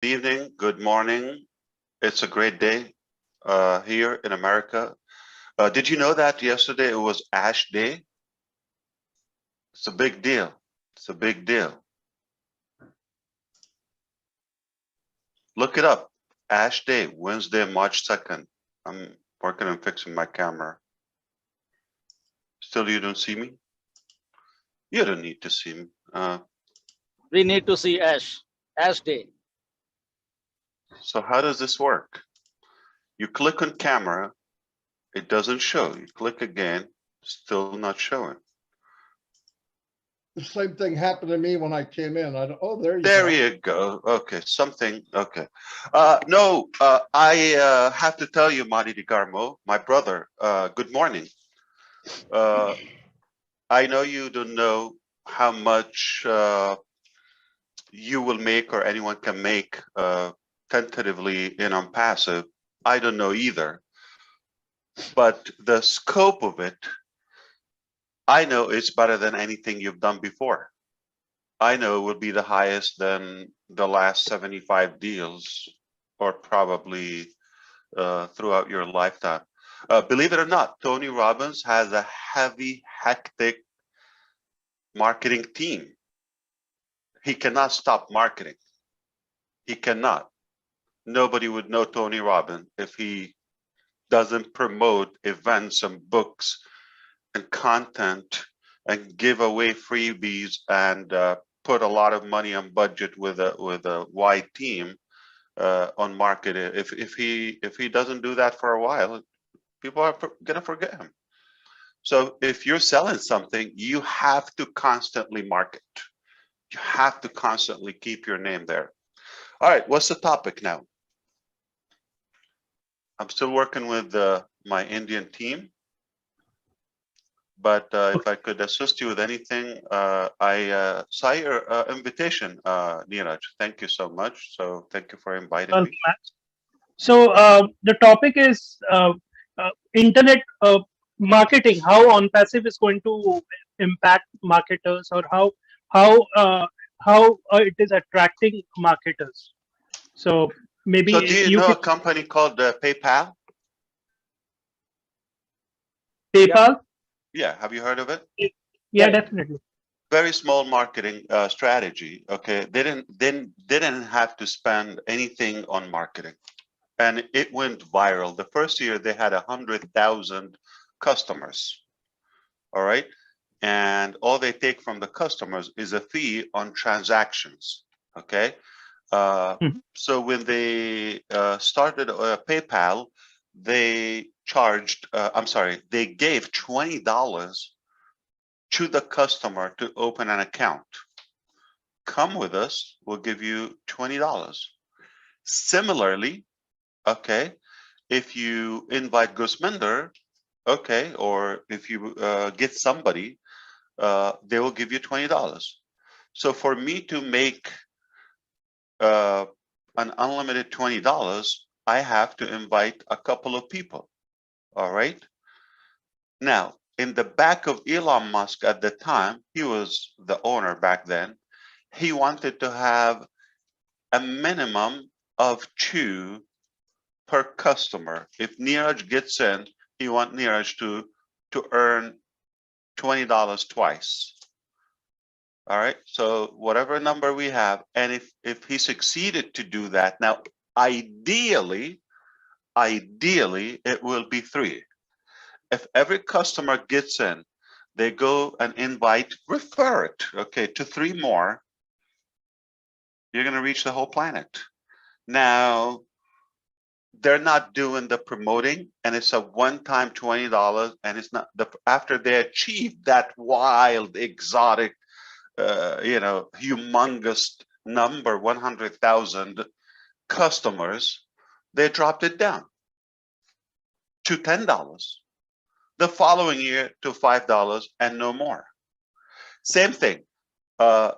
Good evening, good morning. It's a great day here in America. Did you know that yesterday it was Ash Day? It's a big deal. It's a big deal. Look it up. Ash Day, Wednesday, March 2nd. I'm working on fixing my camera. Still, you don't see me? You don't need to see me. We need to see Ash Day. So how does this work? You click on camera, it doesn't show. You click again, still not showing. The same thing happened to me when I came in. Oh, there you go. There you go. Okay, something. Okay. No, I have to tell you, Mari Di Garmo, my brother, good morning. I know you don't know how much you will make or anyone can make tentatively in on passive. I don't know either. But the scope of it, I know it's better than anything you've done before. I know it would be the highest than the last 75 deals, or probably throughout your lifetime. Believe it or not, Tony Robbins has a heavy, hectic marketing team. He cannot stop marketing. He cannot. Nobody would know Tony Robbins if he doesn't promote events and books and content and give away freebies and put a lot of money on budget with a wide team on marketing. If he doesn't do that for a while, people are gonna forget him. So if you're selling something, you have to constantly market. You have to constantly keep your name there. All right, what's the topic now? I'm still working with my Indian team, but if I could assist you with anything, I saw your invitation, Neeraj. Thank you so much. So thank you for inviting me. So the topic is internet marketing. How on-passive is going to impact marketers, or how it is attracting marketers. So maybe So do you you know a can company called PayPal? PayPal. Yeah, have you heard of it? Yeah, definitely. Very small marketing strategy. Okay, they didn't have to spend anything on marketing, and it went viral. The first year they had 100,000 customers. All right, and all they take from the customers is a fee on transactions. Okay, Mhm. so when they started PayPal, they charged. I'm sorry, they gave $20 to the customer to open an account. Come with us, we'll give you $20. Similarly, okay, if you invite Gusminder, okay, or if you get somebody, they will give you $20. So for me to make uh, an unlimited $20, I have to invite a couple of people. All right. Now, in the back of Elon Musk at the time, he was the owner back then. He wanted to have a minimum of 2 per customer. If Neeraj gets in, he wants Neeraj to earn $20 twice. All right. So whatever number we have, and if he succeeded to do that, now ideally it will be 3. If every customer gets in, they go and invite, refer it, okay, to 3 more, you're going to reach the whole planet. Now, they're not doing the promoting, and it's a one-time $20, and it's not after they achieve that wild, exotic, humongous number, 100,000 customers, they dropped it down to $10. The following year to $5 and no more. Same thing.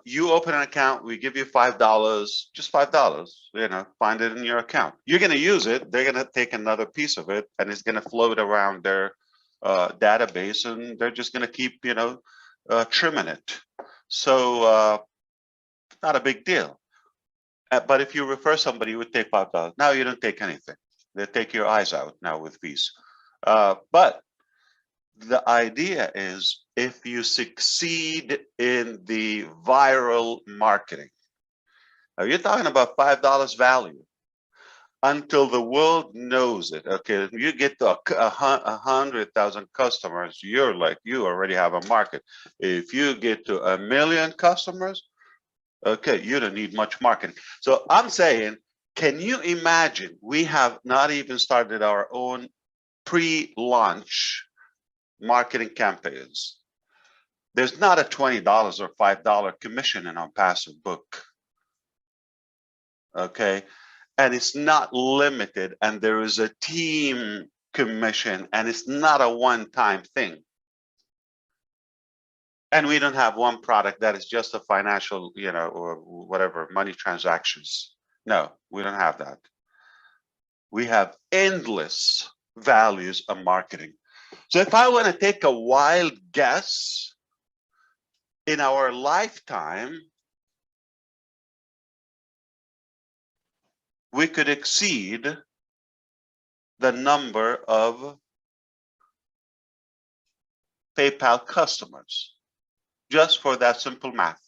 You open an account, we give you $5, just $5, find it in your account. You're going to use it. They're going to take another piece of it, and it's going to float around their database, and they're just going to keep, trimming it. So not a big deal. But if you refer somebody, you would take $5. Now you don't take anything. They take your eyes out now with fees. But the idea is if you succeed in the viral marketing, now you're talking about $5 value until the world knows it. Okay, if you get to 100,000 customers, you're like, you already have a market. If you get to 1 million customers, okay, you don't need much marketing. So I'm saying, can you imagine, we have not even started our own pre-launch marketing campaigns. There's not a $20 or $5 commission in OnPassive book. Okay, and it's not limited, and there is a team commission, and it's not a one-time thing. And we don't have one product that is just a financial, or whatever, money transactions. No, we don't have that. We have endless values of marketing. So if I want to take a wild guess, in our lifetime, we could exceed the number of PayPal customers just for that simple math.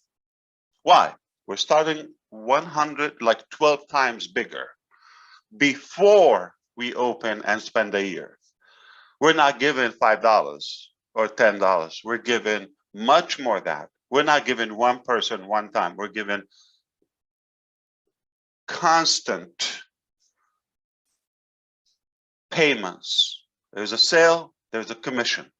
Why? We're starting 12 times bigger before we open and spend a year. We're not giving $5 or $10. We're giving much more than that. We're not giving one person one time. We're giving constant payments. There's a sale, there's a commission.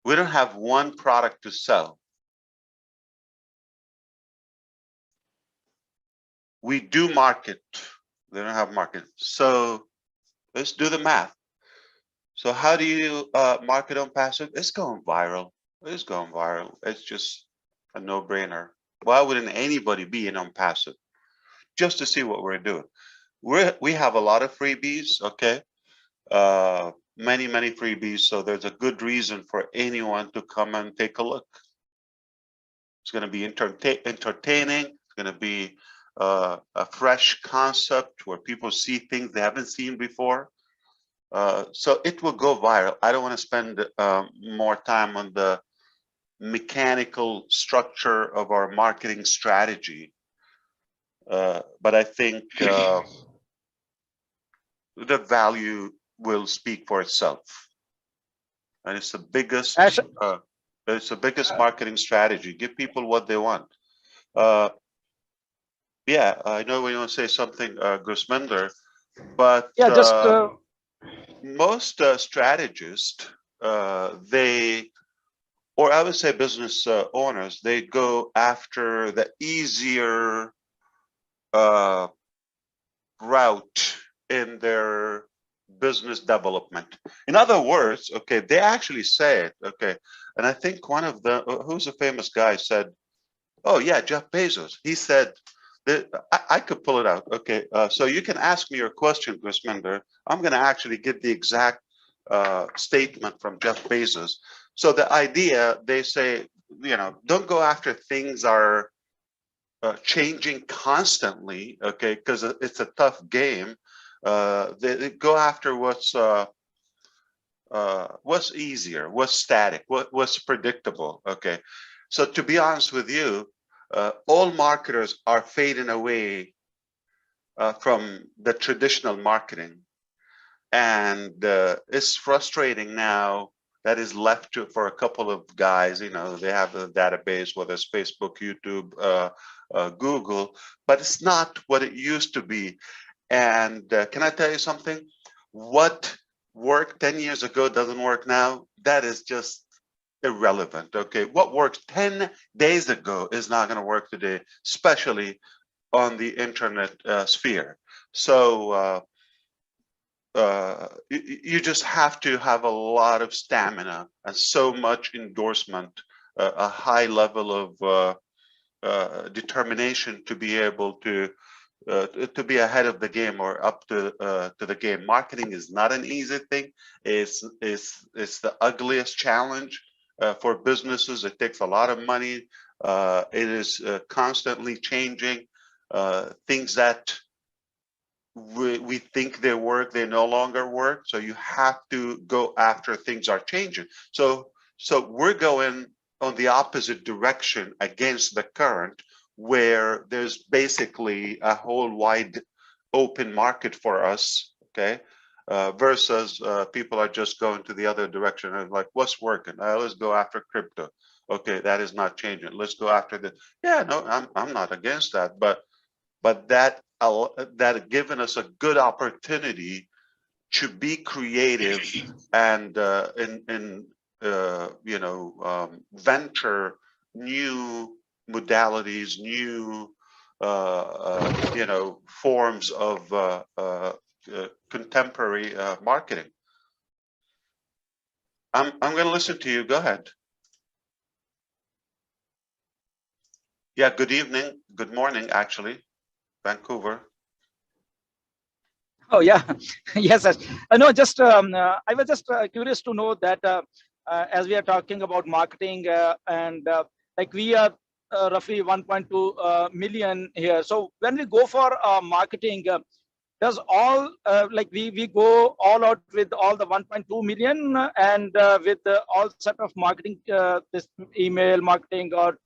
We don't have one product to sell. We do market. They don't have market. So let's do the math. So how do you market OnPassive? It's going viral. It's going viral. It's just a no-brainer. Why wouldn't anybody be in OnPassive? Just to see what we're doing. We have a lot of freebies, okay? Many freebies. So there's a good reason for anyone to come and take a look. It's going to be entertaining. It's going to be a fresh concept where people see things they haven't seen before. So it will go viral. I don't want to spend more time on the mechanical structure of our marketing strategy. But I think the value will speak for itself. And it's the biggest marketing strategy. Give people what they want. Yeah, I know we want to say something, Gusminder, but Yeah, just most strategists, or I would say business owners, they go after the easier route in their business development. In other words, okay, they actually say it, okay, and I think one of the, who's a famous guy said, oh yeah, Jeff Bezos, he said, I could pull it out, okay, so you can ask me your question, Gusminder. I'm going to actually get the exact statement from Jeff Bezos. So the idea, they say, don't go after things are changing constantly, okay, because it's a tough game. They go after what's easier, what's static, what's predictable, okay. So to be honest with you, all marketers are fading away from the traditional marketing, and it's frustrating now that is left for a couple of guys. They have a database, whether it's Facebook, YouTube, Google, but it's not what it used to be. And can I tell you something? What worked 10 years ago doesn't work now. That is just irrelevant. Okay, what worked 10 days ago is not going to work today, especially on the internet sphere. So you just have to have a lot of stamina and so much endorsement, a high level of determination to be able to be ahead of the game or up to the game. Marketing is not an easy thing. It's the ugliest challenge. for businesses. It takes a lot of money. It is constantly changing. Things that we think they work, they no longer work. So you have to go after things are changing. So we're going on the opposite direction against the current, where there's basically a whole wide open market for us. Okay. Versus people are just going to the other direction and like, what's working? Let's go after crypto. Okay, that is not changing. Let's go after the. Yeah, no, I'm not against that, but that given us a good opportunity to be creative and venture new modalities, new forms of contemporary marketing. I'm going to listen to you. Go ahead. Yeah. Good evening. Good morning, actually. Vancouver. Oh yeah, yes. Yes. No, just I was just curious to know that as we are talking about marketing and like we are roughly 1.2 million here. So when we go for marketing, does all like we go all out with all the 1.2 million and with all set of marketing, this email marketing or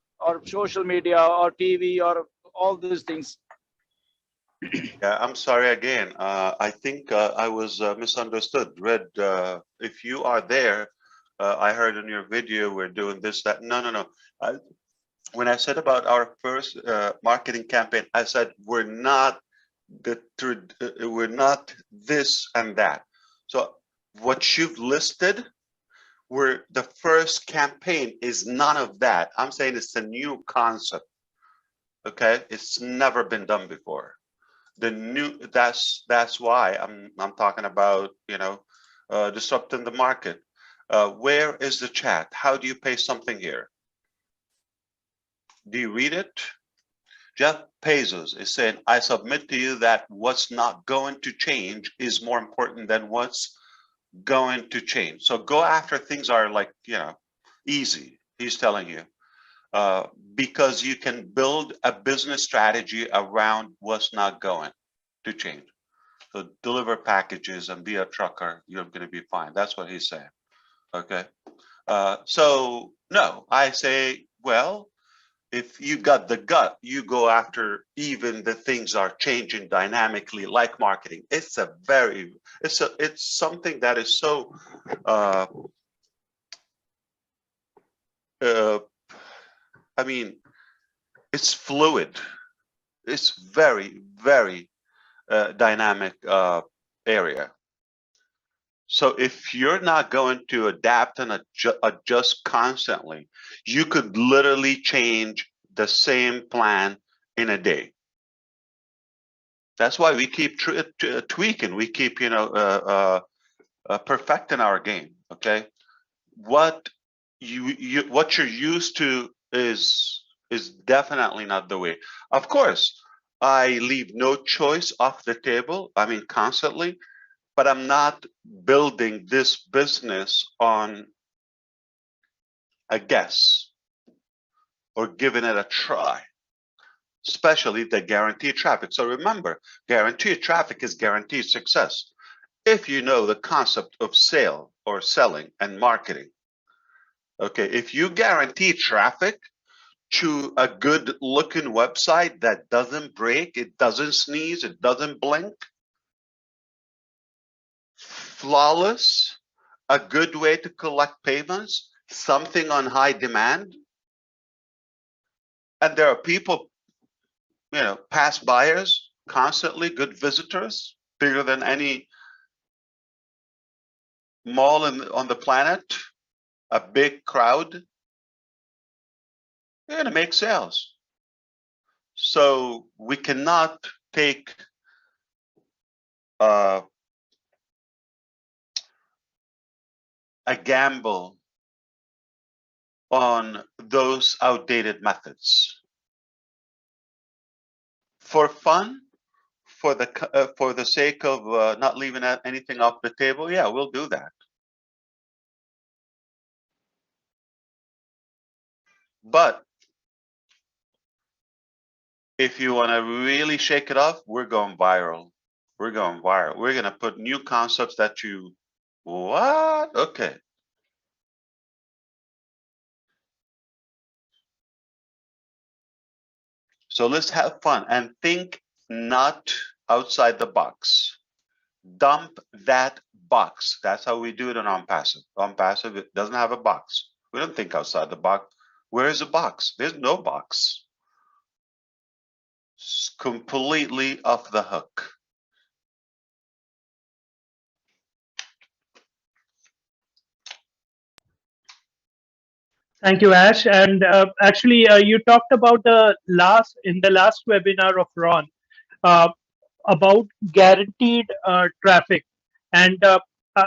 social media or TV or all these things? Yeah, I'm sorry again. I think I was misunderstood. Red, if you are there, I heard in your video we're doing this, that. No, no, no. When I said about our first marketing campaign, I said we're not we're not this and that. So what you've listed, where the first campaign is none of that. I'm saying it's a new concept. Okay, it's never been done before. The new that's why I'm talking about disrupting the market. Where is the chat? How do you pay something here? Do you read it? Jeff Bezos is saying, I submit to you that what's not going to change is more important than what's going to change. So go after things are like easy. He's telling you. Because you can build a business strategy around what's not going to change. So deliver packages and be a trucker, you're going to be fine. That's what he's saying. Okay. So no, I say, well, if you got the gut, you go after even the things are changing dynamically, like marketing. It's something that is so I mean, it's fluid. It's very, very dynamic area. So if you're not going to adapt and adjust constantly, you could literally change the same plan in a day. That's why we keep tweaking. We keep, perfecting our game. Okay, what what you're used to is definitely not the way. Of course, I leave no choice off the table. I mean, constantly. But I'm not building this business on a guess or giving it a try, especially the guaranteed traffic. So remember, guaranteed traffic is guaranteed success. If you know the concept of sale or selling and marketing, okay, if you guarantee traffic to a good looking website that doesn't break, it doesn't sneeze, it doesn't blink, flawless, a good way to collect payments, something on high demand. And there are people, past buyers, constantly good visitors, bigger than any mall on the planet, a big crowd. You're going to make sales. So we cannot take a gamble on those outdated methods. For fun, for the sake of not leaving anything off the table, yeah, we'll do that. But if you want to really shake it off, we're going viral. We're going viral. We're going to put new concepts that you, what? Okay. So let's have fun and think not outside the box. Dump that box. That's how we do it on OnPassive. OnPassive, it doesn't have a box. We don't think outside the box. Where is the box? There's no box. It's completely off the hook. Thank you, Ash. And actually, you talked about in the last webinar of Ron uh, about guaranteed traffic, and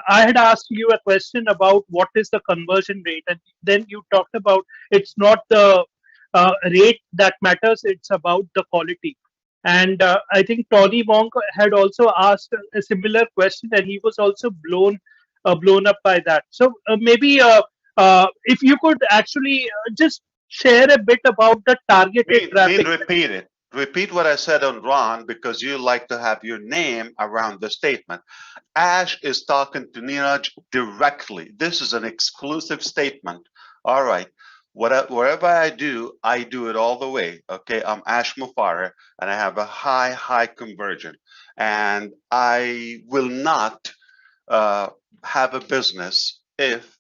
I had asked you a question about what is the conversion rate, and then you talked about it's not the rate that matters; it's about the quality. And I think Tony Monk had also asked a similar question, and he was also blown up by that. So maybe if you could actually just share a bit about the targeted traffic. Repeat it. Repeat what I said on Ron because you like to have your name around the statement. Ash is talking to Neeraj directly. This is an exclusive statement. All right. Wherever I do it all the way. Okay. I'm Ash Mufareh and I have a high conversion. And I will not have a business if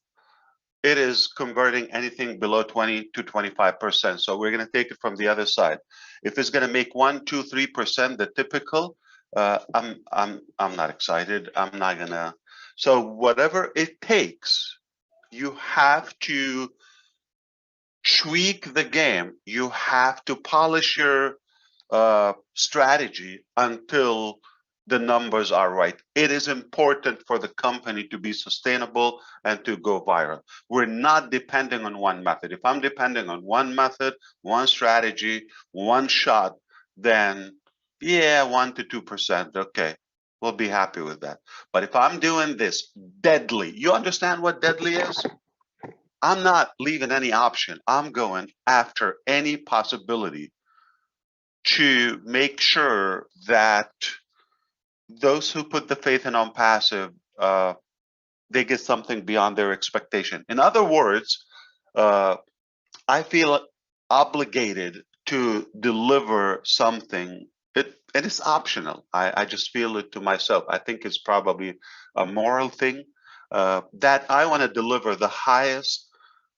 it is converting anything below 20 to 25%. So we're going to take it from the other side. If it's going to make 1, 2, 3%, the typical, I'm not excited. I'm not gonna. So whatever it takes, you have to tweak the game. You have to polish your strategy until the numbers are right. It is important for the company to be sustainable and to go viral. We're not depending on one method. If I'm depending on one method, one strategy, one shot, then yeah, 1 to 2%. Okay, we'll be happy with that. But if I'm doing this deadly, you understand what deadly is? I'm not leaving any option. I'm going after any possibility to make sure that those who put the faith in OnPassive, they get something beyond their expectation. In other words, I feel obligated to deliver something. It is optional. I just feel it to myself. I think it's probably a moral thing that I want to deliver the highest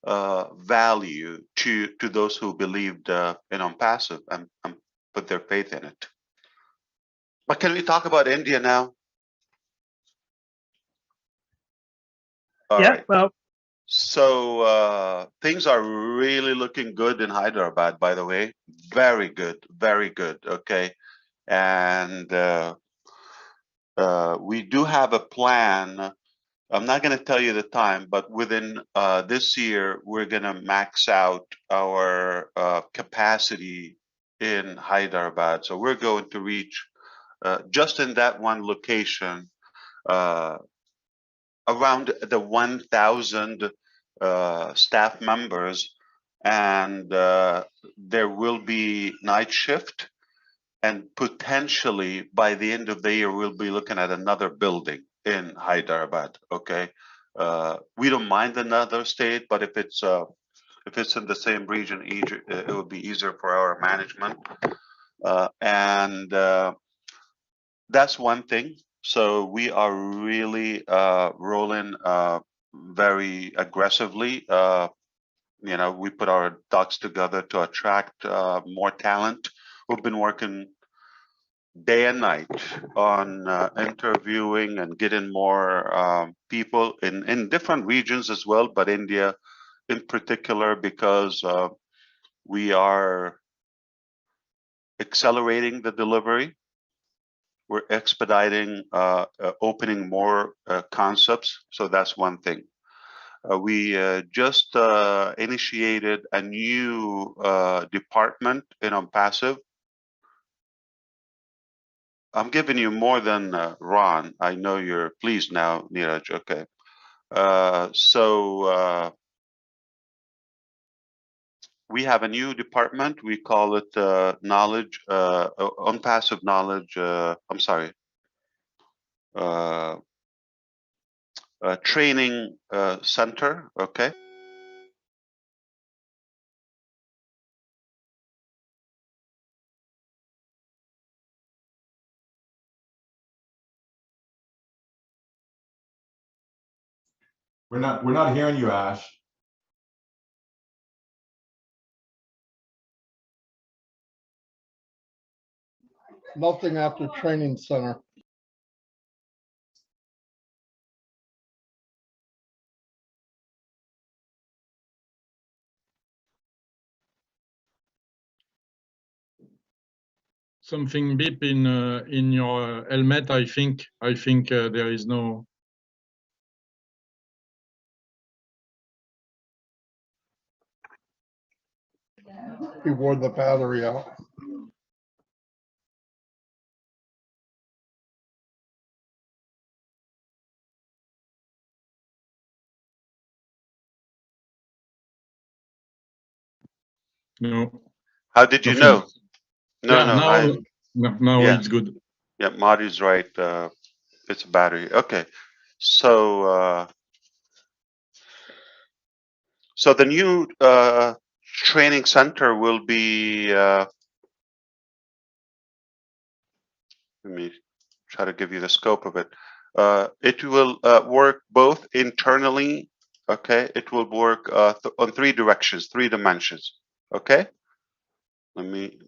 value to those who believed in OnPassive and put their faith in it. But can we talk about India now? All Yeah, right. well, So things are really looking good in Hyderabad, by the way. Very good, very good. Okay. And we do have a plan. I'm not going to tell you the time, but within this year, we're going to max out our capacity in Hyderabad. So we're going to reach just in that one location around the 1,000 staff members, and there will be night shift, and potentially by the end of the year we'll be looking at another building in Hyderabad. Okay, we don't mind another state, but if it's in the same region, it would be easier for our management, and that's one thing. So we are really rolling very aggressively. We put our ducks together to attract more talent. We've been working day and night on interviewing and getting more people in different regions as well, but India in particular, because we are accelerating the delivery. We're expediting opening more concepts. So that's one thing. We just initiated a new department in OnPassive. I'm giving you more than Ron. I know you're pleased now, Neeraj. Okay. we have a new department. We call it knowledge, unpassive knowledge. I'm sorry, training center. Okay. We're not hearing you, Ash. Nothing after training center. Something beep in your helmet. I think there is no. He wore the battery out. No. How did you Nothing. know? No, Yeah, no. now Yeah. it's good. Yeah, Marty's right. It's a battery. Okay. So, so the new training center will be. Let me try to give you the scope of it. It will work both internally. Okay. It will work on three directions, three dimensions. Okay. Let me.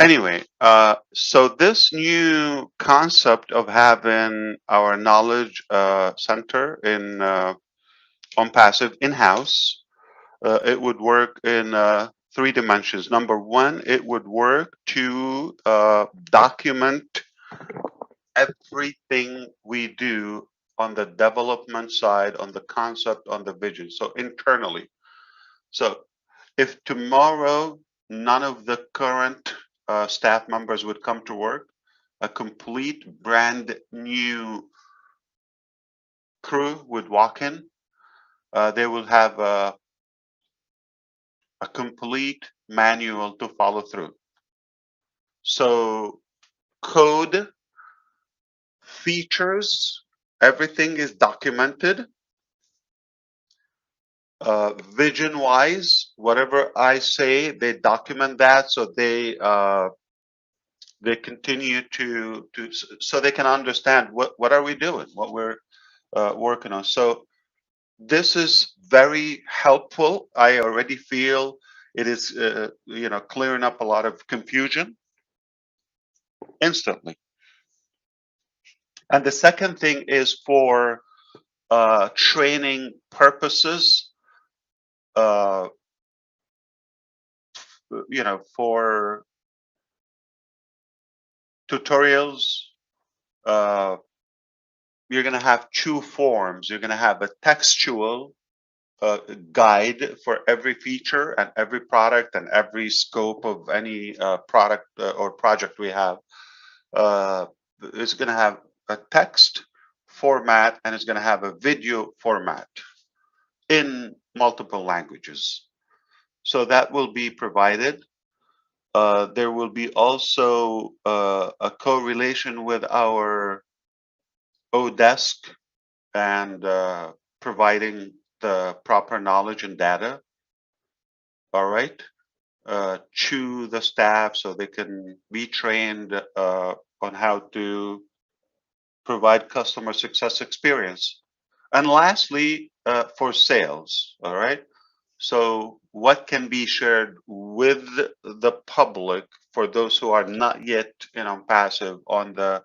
Anyway, so this new concept of having our knowledge center in on passive in-house, it would work in three dimensions. Number one, it would work to document everything we do on the development side, on the concept, on the vision. So internally. So if tomorrow none of the current staff members would come to work, a complete brand new crew would walk in. They will have a complete manual to follow through. So code, features, everything is documented. Vision wise, whatever I say, they document that so they continue to so they can understand what are we doing, what we're working on. So this is very helpful. I already feel it is clearing up a lot of confusion instantly. And the second thing is for training purposes, for tutorials. You're going to have two forms. You're going to have a textual guide for every feature and every product and every scope of any product or project we have. It's going to have a text format and it's going to have a video format in multiple languages. So that will be provided. There will be also a correlation with our Odesk and providing the proper knowledge and data, all right, to the staff so they can be trained on how to provide customer success experience. And lastly, for sales, all right. So what can be shared with the public for those who are not yet passive on the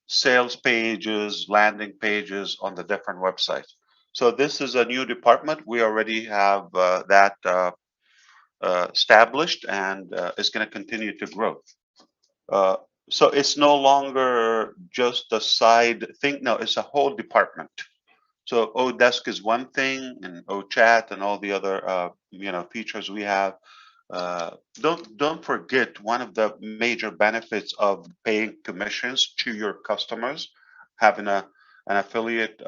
sales pages, landing pages on the different websites. So this is a new department. We already have that established and is going to continue to grow. So it's no longer just a side thing. No, it's a whole department. So Odesk is one thing, and OChat and all the other features we have. Don't forget, one of the major benefits of paying commissions to your customers, having an affiliate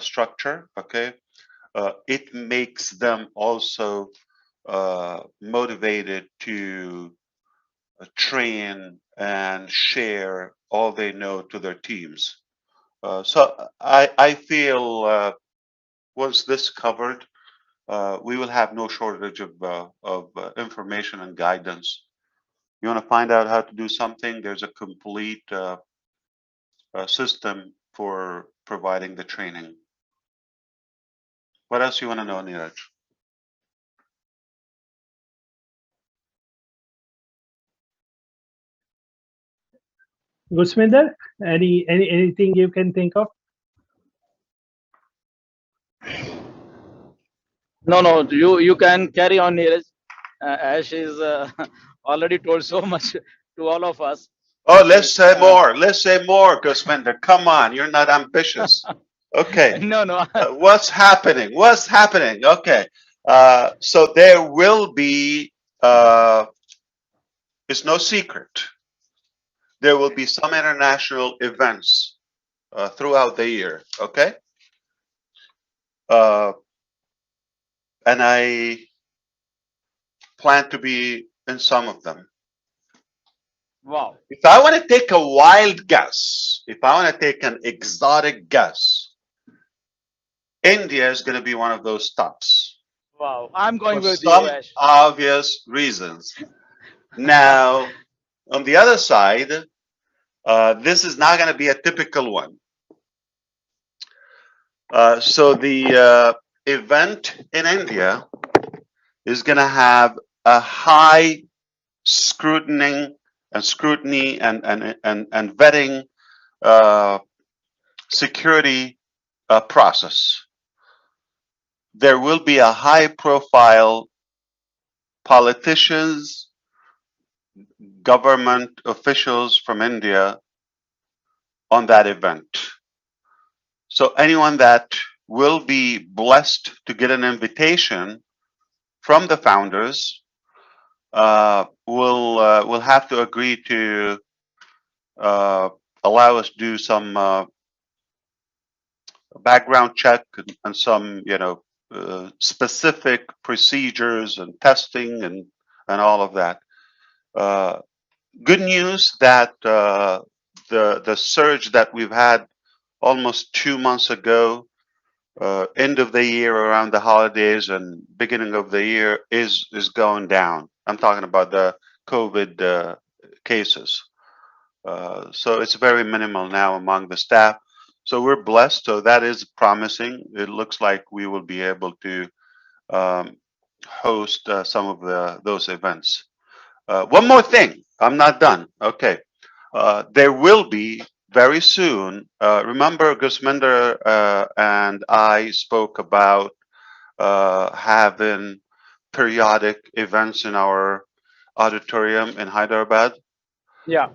structure. Okay, it makes them also motivated to train and share all they know to their teams. So I feel once this covered, we will have no shortage of information and guidance. You want to find out how to do something? There's a complete system for providing the training. What else you want to know, Neeraj? Gusminder, anything you can think of? No, you can carry on, Neeraj. Ash is already told so much to all of us. Oh, I let's think, say more. Let's say more, Gusminder. Come on, you're not ambitious. Okay. no. What's happening? What's happening? Okay. So there will be, it's no secret, there will be some international events throughout the year. Okay. And I plan to be in some of them. Wow. If I want to take a wild guess, if I want to take an exotic guess, India is going to be one of those stops. Wow. I'm For going with you, some Ash. obvious reasons. Now, on the other side, this is not going to be a typical one. So the event in India is going to have a high scrutiny and vetting security process. There will be a high profile politicians, government officials from India on that event. So anyone that will be blessed to get an invitation from the founders will have to agree to allow us to do some background check and some specific procedures and testing and all of that. Good news that the surge that we've had almost 2 months ago, end of the year around the holidays and beginning of the year is going down. I'm talking about the COVID cases. So it's very minimal now among the staff. So we're blessed. So that is promising. It looks like we will be able to host some of those events. One more thing. I'm not done. Okay. There will be very soon. Remember, Gusminder and I spoke about having periodic events in our auditorium in Hyderabad. Yeah.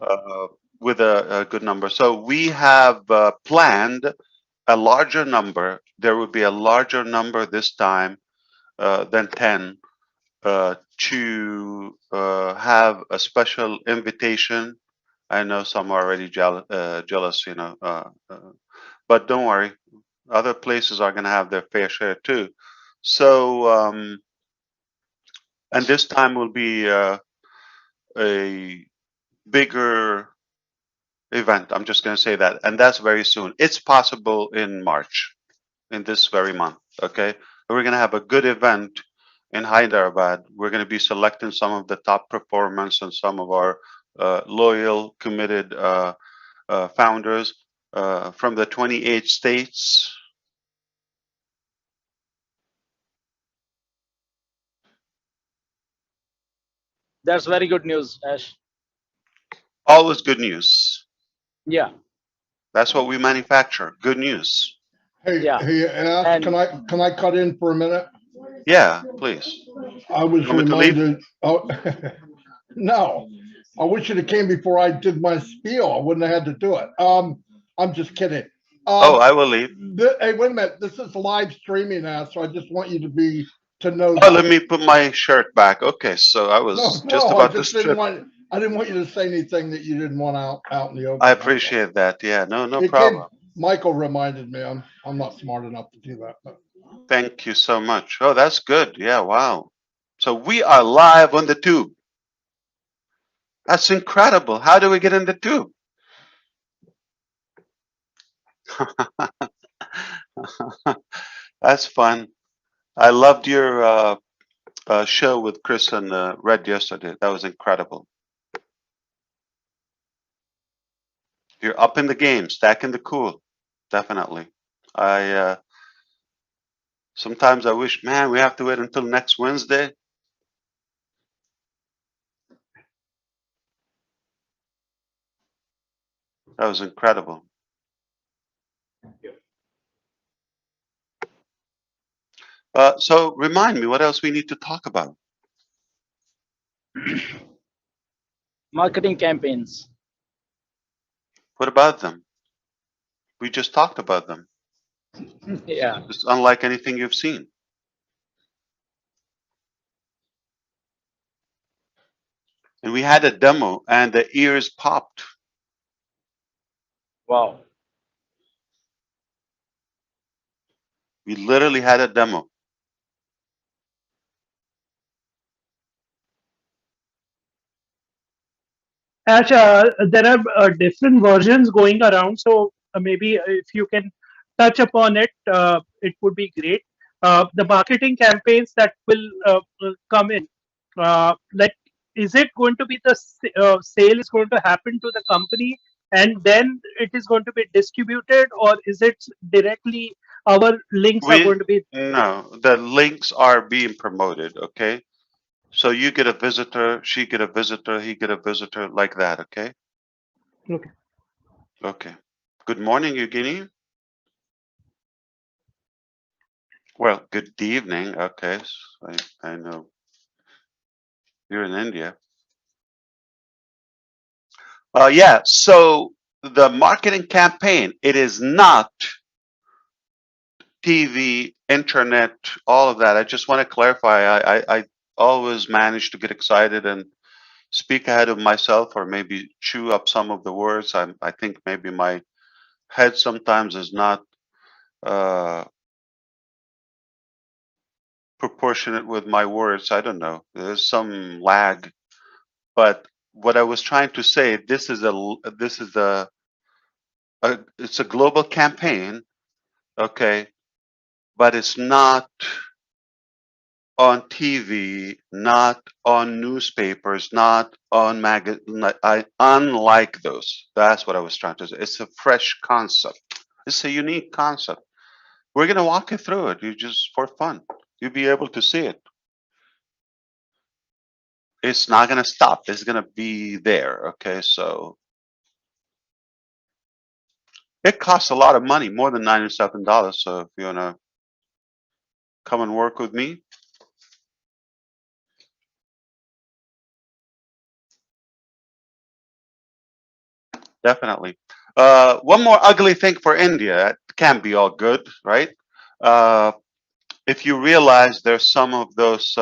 With a good number. So we have planned a larger number. There will be a larger number this time than 10 to have a special invitation. I know some are already jealous, but don't worry. Other places are going to have their fair share too. So, and this time will be a bigger event. I'm just going to say that. And that's very soon. It's possible in March, in this very month. Okay. We're going to have a good event in Hyderabad. We're going to be selecting some of the top performers and some of our loyal, committed founders from the 28 states. That's very good news, Ash. Always good news. Yeah. That's what we manufacture. Good news. Hey, Yeah. hey, Ash, And can I cut in for a minute? Yeah, please. I was You want me to leave? reminded, oh, no, I wish it came before I did my spiel. I wouldn't have had to do it. I'm just kidding. Oh, I will leave. Hey, wait a minute. This is live streaming now, so I just want you to know Oh, that. let me put my shirt back. Okay, so I was just I about to just didn't strip. want. I didn't want you to say anything that you didn't want out in the open. I appreciate that. Yeah, no It problem. Michael reminded me. I'm not smart enough to do that. But. Thank you so much. Oh, that's good. Yeah, wow. So we are live on the tube. That's incredible. How do we get in the tube? That's fun. I loved your show with Chris and Red yesterday. That was incredible. You're up in the game, stacking the cool. Definitely. I sometimes I wish, man, we have to wait until next Wednesday. That was incredible. So remind me, what else we need to talk about? Marketing campaigns. What about them? We just talked about them. Yeah. It's unlike anything you've seen. And we had a demo and the ears popped. Wow. We literally had a demo. Ash, there are different versions going around, so maybe if you can touch upon it, it would be great. The marketing campaigns that will come in, like, is it going to be the sale is going to happen to the company and then it is going to be distributed, or is it directly our links are going to be? No, the links are being promoted, okay? So you get a visitor, she get a visitor, he get a visitor, like that, okay? Okay. Okay. Good morning, Eugenie. Well, good evening. Okay, I know you're in India. Yeah, so the marketing campaign, it is not TV, internet, all of that. I just want to clarify. I always manage to get excited and speak ahead of myself, or maybe chew up some of the words. I think maybe my head sometimes is not proportionate with my words. I don't know. There's some lag, but what I was trying to say, this is it's a global campaign, okay, but it's not on TV, not on newspapers, not on unlike those. That's what I was trying to say. It's a fresh concept. It's a unique concept. We're gonna walk you through it. You just for fun. You'll be able to see it. It's not gonna stop. It's gonna be there. Okay, so it costs a lot of money, more than $97. So if you wanna come and work with me, definitely. One more ugly thing for India. It can't be all good, right? If you realize there's some of those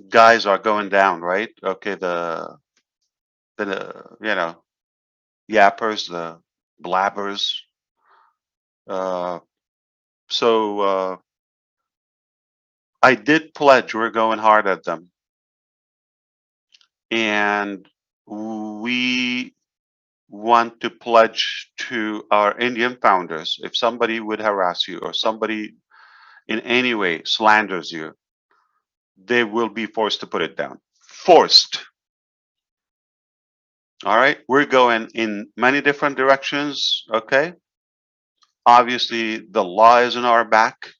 guys are going down, right? Okay, the yappers, the blabbers. So I did pledge we're going hard at them, and we want to pledge to our Indian founders, if somebody would harass you or somebody in any way slanders you, they will be forced to put it down. Forced. All right, we're going in many different directions, okay? Obviously, the law is in our back,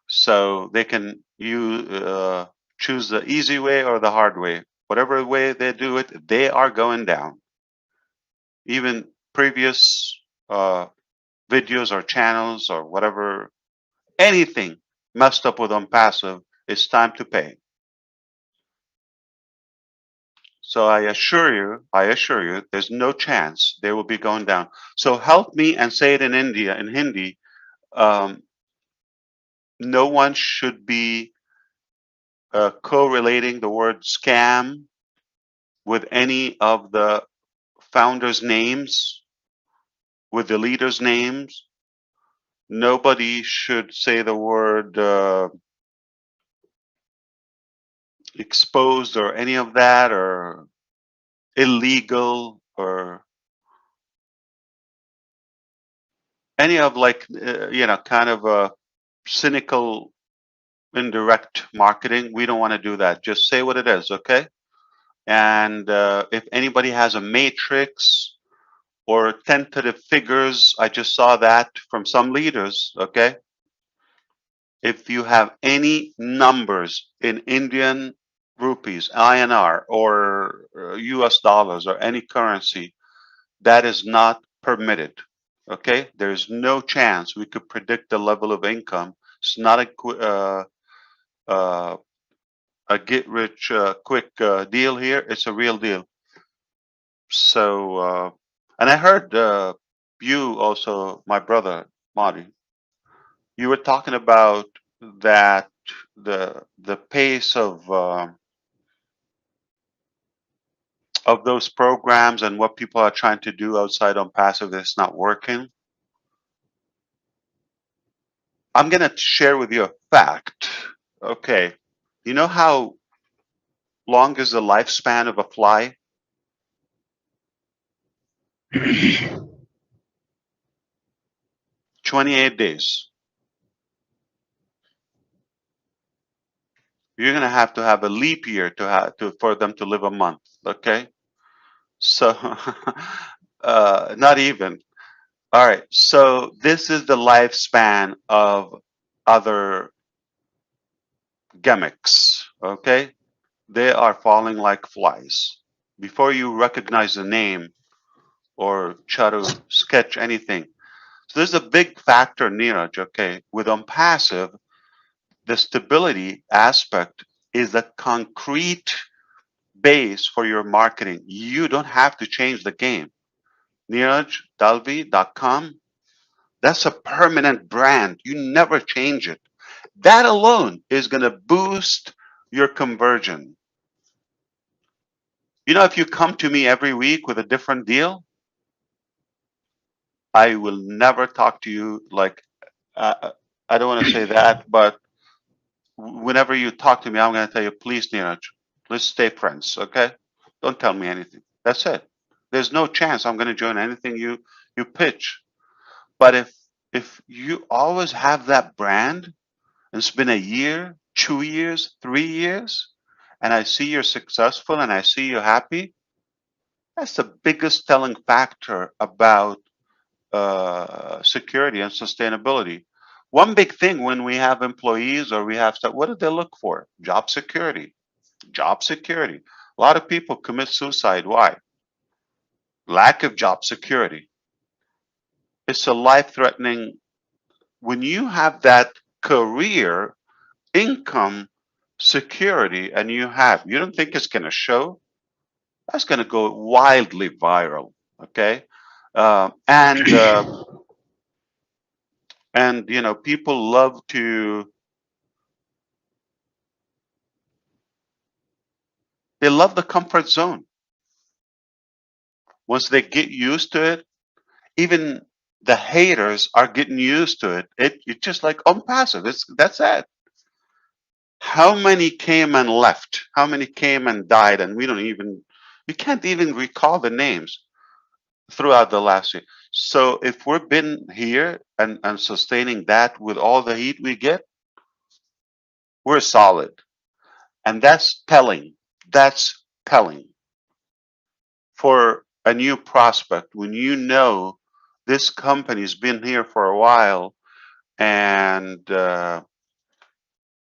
so they can choose the easy way or the hard way. Whatever way they do it, they are going down. Even previous videos or channels or whatever, anything messed up with unpassive, it's time to pay. So I assure you, there's no chance they will be going down. So help me and say it in Hindi. Um, no one should be correlating the word scam with any of the founders' names, with the leaders' names. Nobody should say the word exposed or any of that, or illegal, or any of like, kind of a cynical, indirect marketing. We don't want to do that. Just say what it is, okay? And if anybody has a matrix or tentative figures, I just saw that from some leaders, okay? If you have any numbers in Indian rupees, INR, or US dollars, or any currency, that is not permitted. Okay, there's no chance we could predict the level of income. It's not a get rich quick deal here. It's a real deal. So, and I heard you also, my brother Marty, you were talking about that the pace of those programs and what people are trying to do outside on passive is not working. I'm gonna share with you a fact. Okay, you know how long is the lifespan of a fly? 28 days. You're gonna have to have a leap year for them to live a month. Okay, so not even. All right, so this is the lifespan of other gimmicks. Okay, they are falling like flies. Before you recognize the name or try to sketch anything. So there's a big factor, Neeraj, okay? With unpassive, the stability aspect is the concrete base for your marketing. You don't have to change the game. NeerajDalvi.com, that's a permanent brand. You never change it. That alone is going to boost your conversion. You know, if you come to me every week with a different deal, I will never talk to you like, I don't want to say that, but whenever you talk to me, I'm going to tell you, please, Neeraj, let's stay friends, okay? Don't tell me anything. That's it. There's no chance I'm going to join anything you pitch. But if you always have that brand, and it's been a year, 2 years, 3 years, and I see you're successful and I see you're happy, that's the biggest telling factor about security and sustainability. One big thing when we have employees or we have stuff, what do they look for? Job security. Job security. A lot of people commit suicide. Why? Lack of job security. It's a life-threatening. When you have that career, income, security, and you don't think it's going to show? That's going to go wildly viral. Okay, and people love to. They love the comfort zone. Once they get used to it, even the haters are getting used to it. It's just like unpassive. That's it. How many came and left? How many came and died? And we can't even recall the names throughout the last year. So if we've been here and sustaining that with all the heat we get, we're solid. And that's telling. That's telling for a new prospect when you know this company's been here for a while and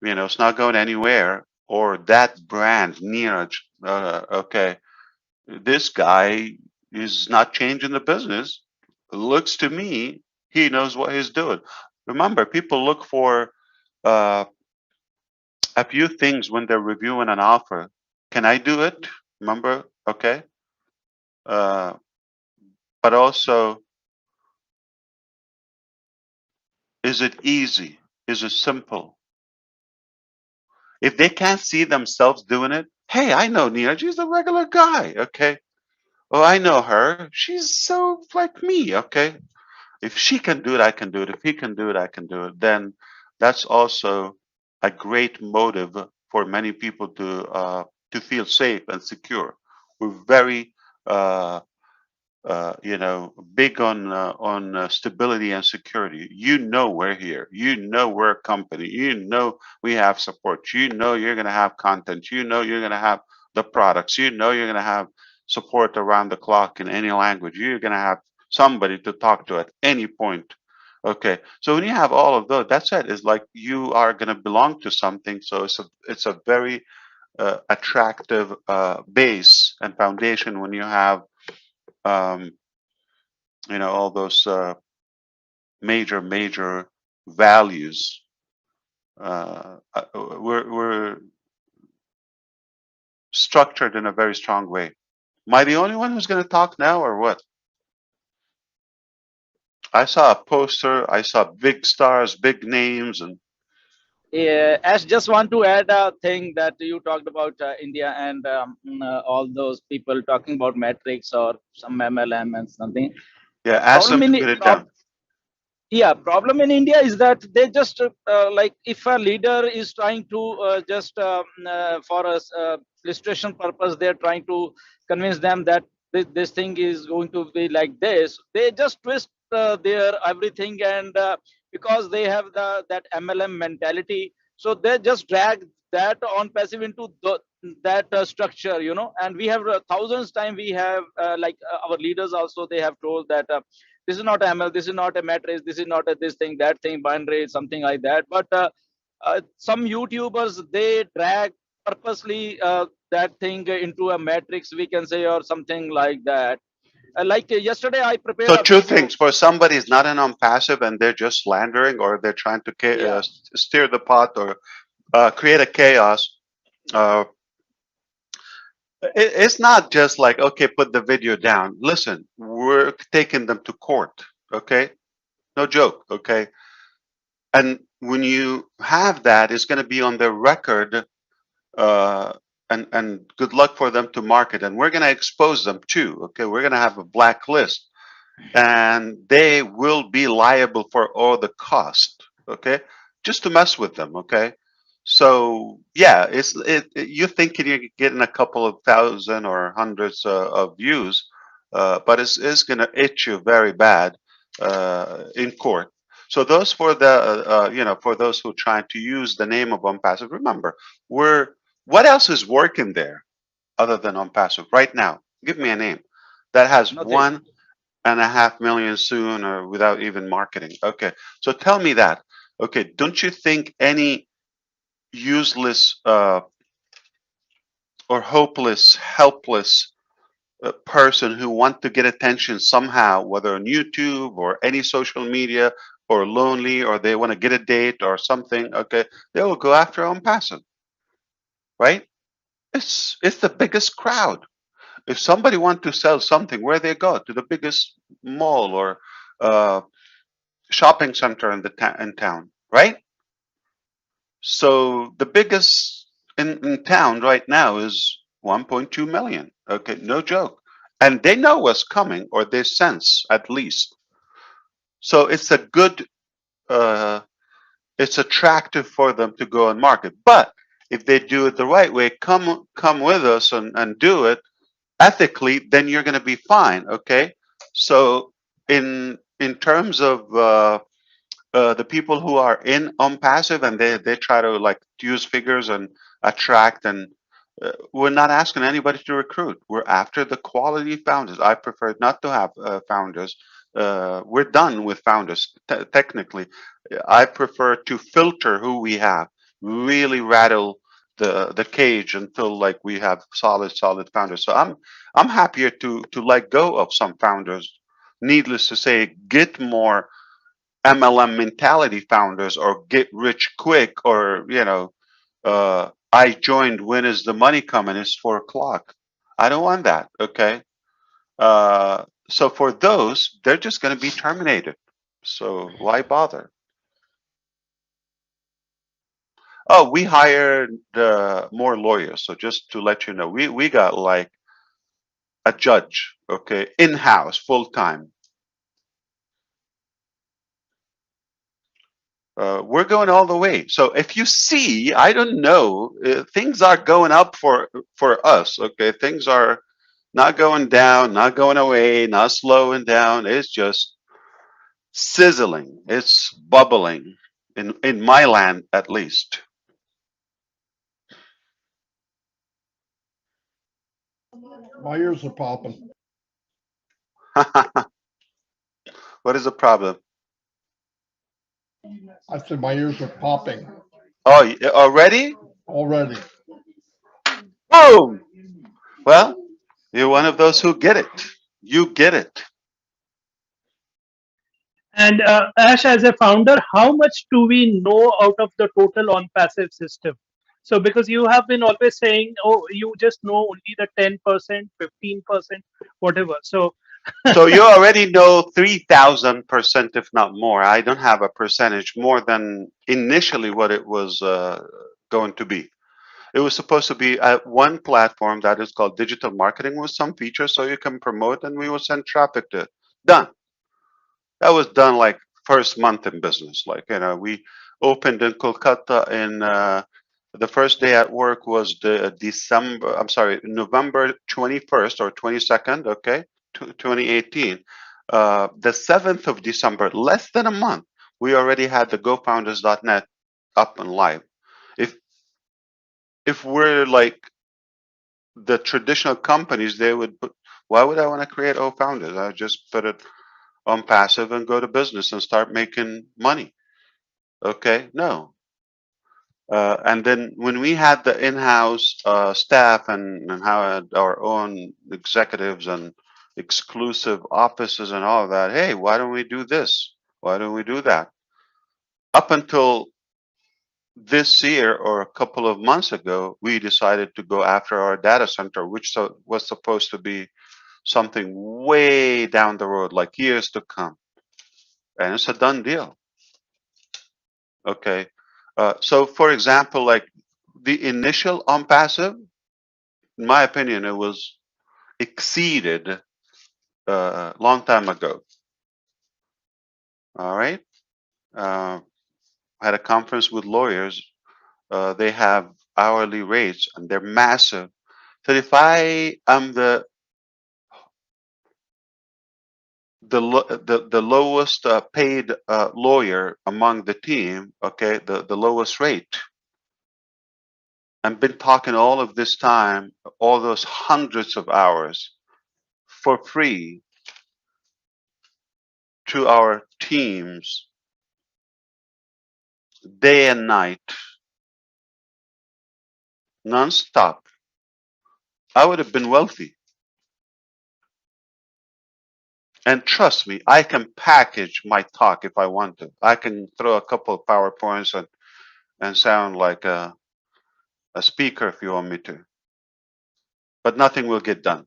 it's not going anywhere, or that brand Neeraj, okay, this guy is not changing the business. Looks to me he knows what he's doing. Remember, people look for uh, a few things when they're reviewing an offer. Can I do it? Remember? Okay. Uh, but also, is it easy? Is it simple? If they can't see themselves doing it, hey, I know Nia. She's a regular guy. Okay. Oh, I know her. She's so like me. Okay. If she can do it, I can do it. If he can do it, I can do it. Then that's also a great motive for many people to feel safe and secure. We're very big on stability and security. You know we're here. You know we're a company. You know we have support. You know you're going to have content. You know you're going to have the products. You know you're going to have support around the clock in any language. You're going to have somebody to talk to at any point. Okay, so when you have all of those, that's it. It's like you are going to belong to something. So it's a very attractive base and foundation when you have um, all those major values. We're structured in a very strong way. Am I the only one who's going to talk now, or what? I saw a poster. I saw big stars, big names, and Yeah, Ash, just want to add a thing that you talked about India and all those people talking about metrics or some MLM and something. yeah, ask them Problem to in put it down. Yeah, problem in India is that they just like if a leader is trying to just for a illustration purpose, they're trying to convince them that this thing is going to be like this. They just twist their everything, and because they have that MLM mentality, so they just drag that on passive into that structure, and we have thousands time we have our leaders also, they have told that this is not ML, this is not a matrix, this is not a this thing, that thing, binary, something like that. But some YouTubers, they drag purposely that thing into a matrix, we can say, or something like that. Yesterday, I prepared So a two video. things: for somebody who's not an passive and they're just slandering, or they're trying to Yeah, steer the pot or create a chaos. Uh, it's not just like, okay, put the video down. Listen, we're taking them to court. Okay, no joke. Okay, and when you have that, it's going to be on their record, uh, and good luck for them to market. And we're going to expose them too. Okay, we're going to have a blacklist, and they will be liable for all the cost. Okay, just to mess with them. Okay, so yeah, you're thinking you're getting a couple of thousand or hundreds of views, but it's going to itch you very bad in court. So those for the for those who try to use the name of OnPassive, remember, we're what else is working there other than OnPassive right now? Give me a name that has nothing. 1.5 million soon, or without even marketing. Okay, so tell me that. Okay, don't you think any useless or hopeless, helpless person who want to get attention somehow, whether on YouTube or any social media, or lonely, or they want to get a date or something, okay, they will go after OnPassive, right? It's the biggest crowd. If somebody want to sell something, where they go? To the biggest mall or uh, shopping center in town, right? So the biggest in town right now is 1.2 million. Okay, no joke. And they know what's coming, or they sense at least. So uh, it's attractive for them to go and market. But if they do it the right way, come with us and do it ethically, then you're going to be fine. Okay. So in terms of the people who are in on passive, and they try to like use figures and attract, and we're not asking anybody to recruit. We're after the quality founders. I prefer not to have founders. We're done with founders. Technically, I prefer to filter who we have, really rattle the cage until like we have solid founders. So I'm happier to let go of some founders. Needless to say, get more MLM mentality founders or get rich quick or, I joined, when is the money coming? It's 4 o'clock. I don't want that. Okay. So for those, they're just going to be terminated. So why bother? Oh, we hired more lawyers. So just to let you know, we got like a judge, okay, in-house, full-time. We're going all the way. So if you see, I don't know, things are going up for us. Okay, things are not going down, not going away, not slowing down. It's just sizzling. It's bubbling in my land, at least. My ears are popping. What is the problem? I said my ears are popping Oh, already? already. Boom! Well, you're one of those who get it. You get it. And Ash, as a founder, how much do we know out of the total on passive system? So because you have been always saying, oh, you just know only the 10%, 15%, whatever. So So you already know 3,000%, if not more. I don't have a percentage more than initially what it was going to be. It was supposed to be at one platform that is called digital marketing with some features so you can promote and we will send traffic to it. Done. That was done like first month in business. Like, we opened in Kolkata in the first day at work was November 21st or 22nd, okay, 2018. The 7th of December, less than a month, we already had the GoFounders.net up and live. If we're like the traditional companies, they would put, why would I want to create O Founders? I just put it on passive and go to business and start making money. Okay, no. And then when we had the in-house staff and had our own executives and exclusive offices and all of that, hey, why don't we do this? Why don't we do that? Up until this year or a couple of months ago, we decided to go after our data center, which was supposed to be something way down the road, like years to come. And it's a done deal. Okay. So for example, like the initial on passive, in my opinion, it was exceeded a long time ago. All right. I had a conference with lawyers. They have hourly rates and they're massive. So if I am the lowest paid lawyer among the team, okay, the lowest rate, I've been talking all of this time, all those hundreds of hours for free to our teams day and night, nonstop. I would have been wealthy. And trust me, I can package my talk if I want to. I can throw a couple of PowerPoints and sound like a speaker if you want me to. But nothing will get done.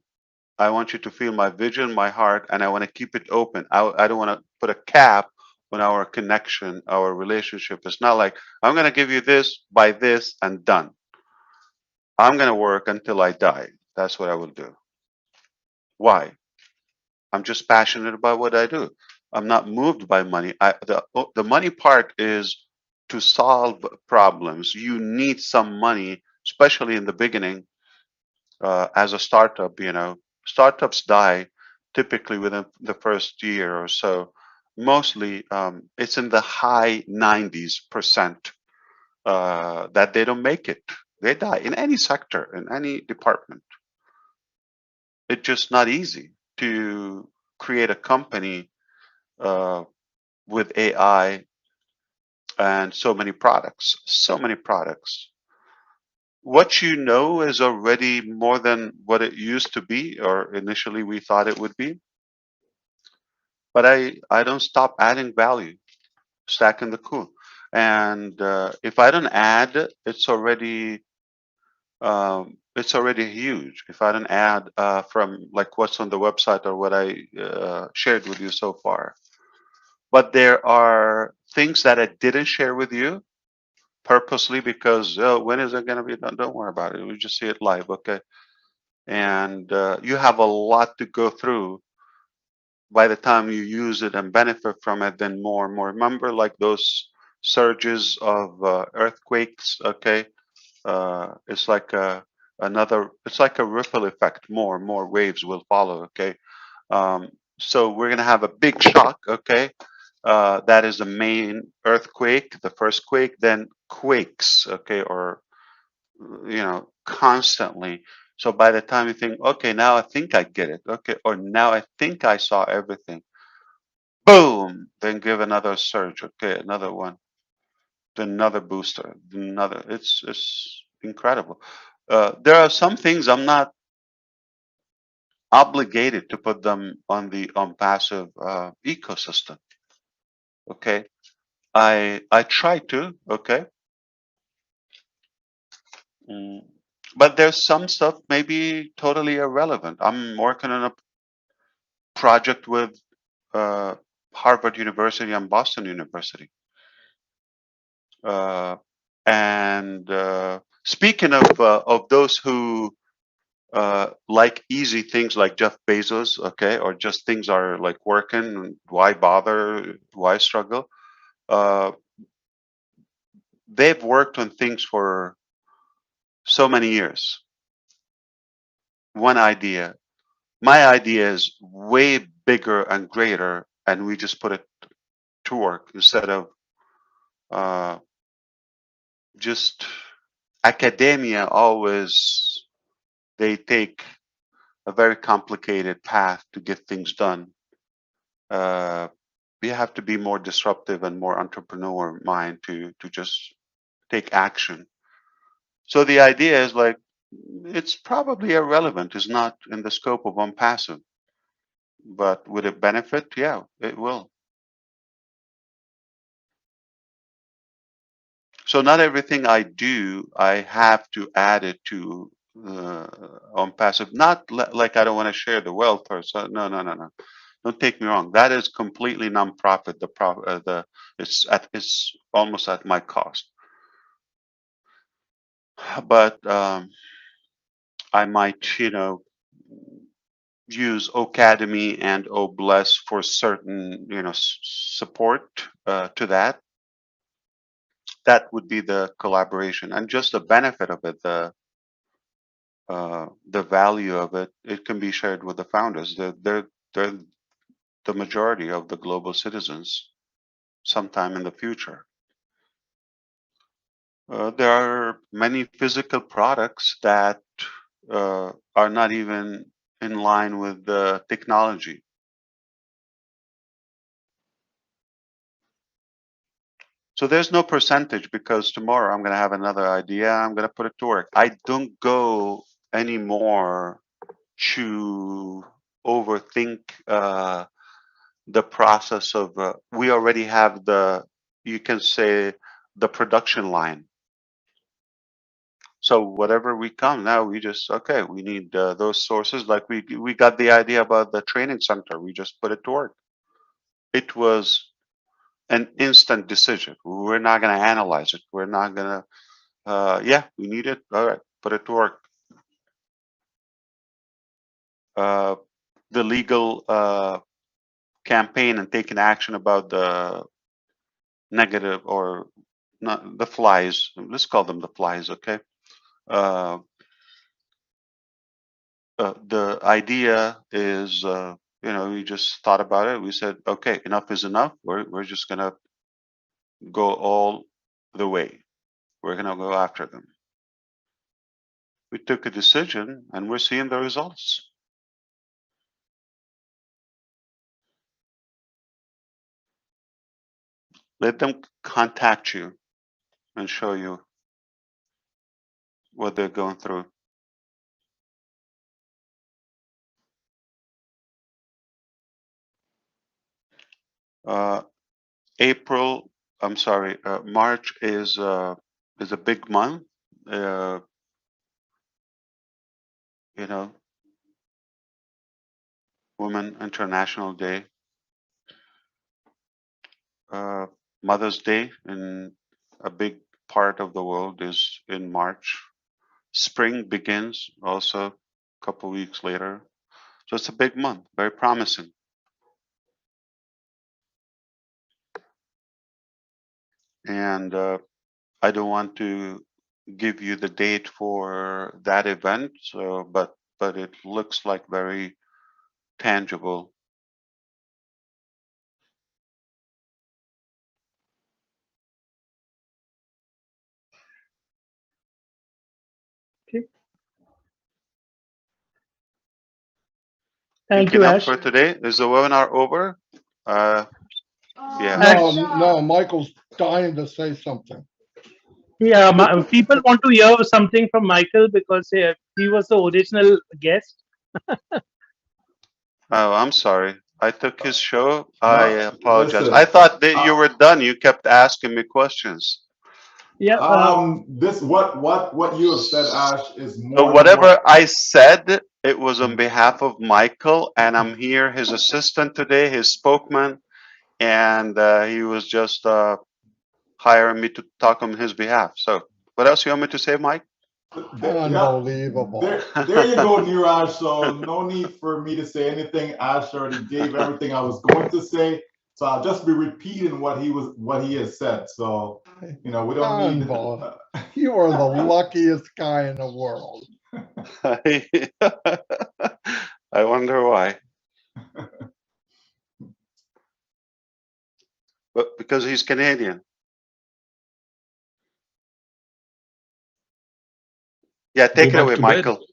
I want you to feel my vision, my heart, and I want to keep it open. I don't want to put a cap on our connection, our relationship. It's not like I'm going to give you this, buy this, and done. I'm going to work until I die. That's what I will do. Why? I'm just passionate about what I do. I'm not moved by money. The money part is to solve problems. You need some money, especially in the beginning. As a startup, startups die typically within the first year or so. Mostly, it's in the high 90s% that they don't make it. They die in any sector, in any department. It's just not easy to create a company with AI and so many products, so many products. What you know is already more than what it used to be, or initially we thought it would be. But I don't stop adding value. stacking the cool. And if I don't add, it's already huge. If I don't add from like what's on the website or what I shared with you so far. But there are things that I didn't share with you purposely because when is it going to be done? Don't worry about it. We just see it live, okay? And you have a lot to go through. By the time you use it and benefit from it, then more and more. Remember, like those surges of earthquakes, okay? It's like it's like a ripple effect. More and more waves will follow, okay? So we're gonna have a big shock, okay? That is the main earthquake, the first quake, then quakes, okay, or constantly. So by the time you think, okay, now I think I get it, okay, or now I think I saw everything, boom, then give another surge, okay, another one, then another booster, then another. It's incredible. There are some things I'm not obligated to put them on the passive ecosystem. Okay, I try to. Okay, mm, but there's some stuff maybe totally irrelevant. I'm working on a project with uh, Harvard University and Boston University. And speaking of those who like easy things like Jeff Bezos, okay, or just things are like working, why bother? Why struggle? Uh, they've worked on things for so many years. One idea. My idea is way bigger and greater, and we just put it to work instead of uh, just academia. Always they take a very complicated path to get things done. We have to be more disruptive and more entrepreneur mind to just take action. So the idea is like it's probably irrelevant. It's not in the scope of OnPassive, but would it benefit? Yeah, it will. So not everything I do, I have to add it to OnPassive. Not like I don't want to share the wealth or so. No, no, no, no. Don't take me wrong. That is completely nonprofit. It's almost at my cost. But I might, use Ocademy and Obless for certain, support to that. That would be the collaboration and just the benefit of it, the value of it. It can be shared with the founders. They're the majority of the global citizens sometime in the future. There are many physical products that are not even in line with the technology. So there's no percentage because tomorrow I'm going to have another idea. I'm going to put it to work. I don't go anymore to overthink the process of. We already have you can say, the production line. So whatever we come now, we just okay. We need those sources. Like we got the idea about the training center. We just put it to work. It was an instant decision. We're not going to analyze it. We're not going to. Yeah, we need it. All right, put it to work. Uh, the legal campaign and taking action about the negative or not the flies. Let's call them the flies, okay? Uh, the idea is, we just thought about it. We said, okay, enough is enough. We're just gonna go all the way. We're gonna go after them. We took a decision, and we're seeing the results. Let them contact you and show you what they're going through. Uh, April I'm sorry. March is a big month. You know, Women International Day, Mother's Day in a big part of the world is in March. Spring begins also a couple weeks later. So it's a big month, very promising. And I don't want to give you the date for that event, so but it looks like very tangible. Okay. You Thank can you, up Ash. for today. Is the webinar over? Yeah. No, Ash, no, Michael's dying to say something. yeah, people want to hear something from Michael because he was the original guest. Oh, I'm sorry. I took his show. I No, apologize. I listen. thought that you were done. You kept asking me questions. Yeah, This what you have said, Ash, is So more than whatever what. I said, it was on behalf of Michael, and I'm here, his assistant today, his spokesman, and he was just hiring me to talk on his behalf. So what else you want me to say, Mike? Yeah, Unbelievable. there you go, Neeraj. So no need for me to say anything. Ash already gave everything I was going to say. So I'll just be repeating what he has said. So we don't need. Unbelievable. You are the luckiest guy in the world. I wonder why. But because he's Canadian. Yeah, take Go it back away, to bed. Michael.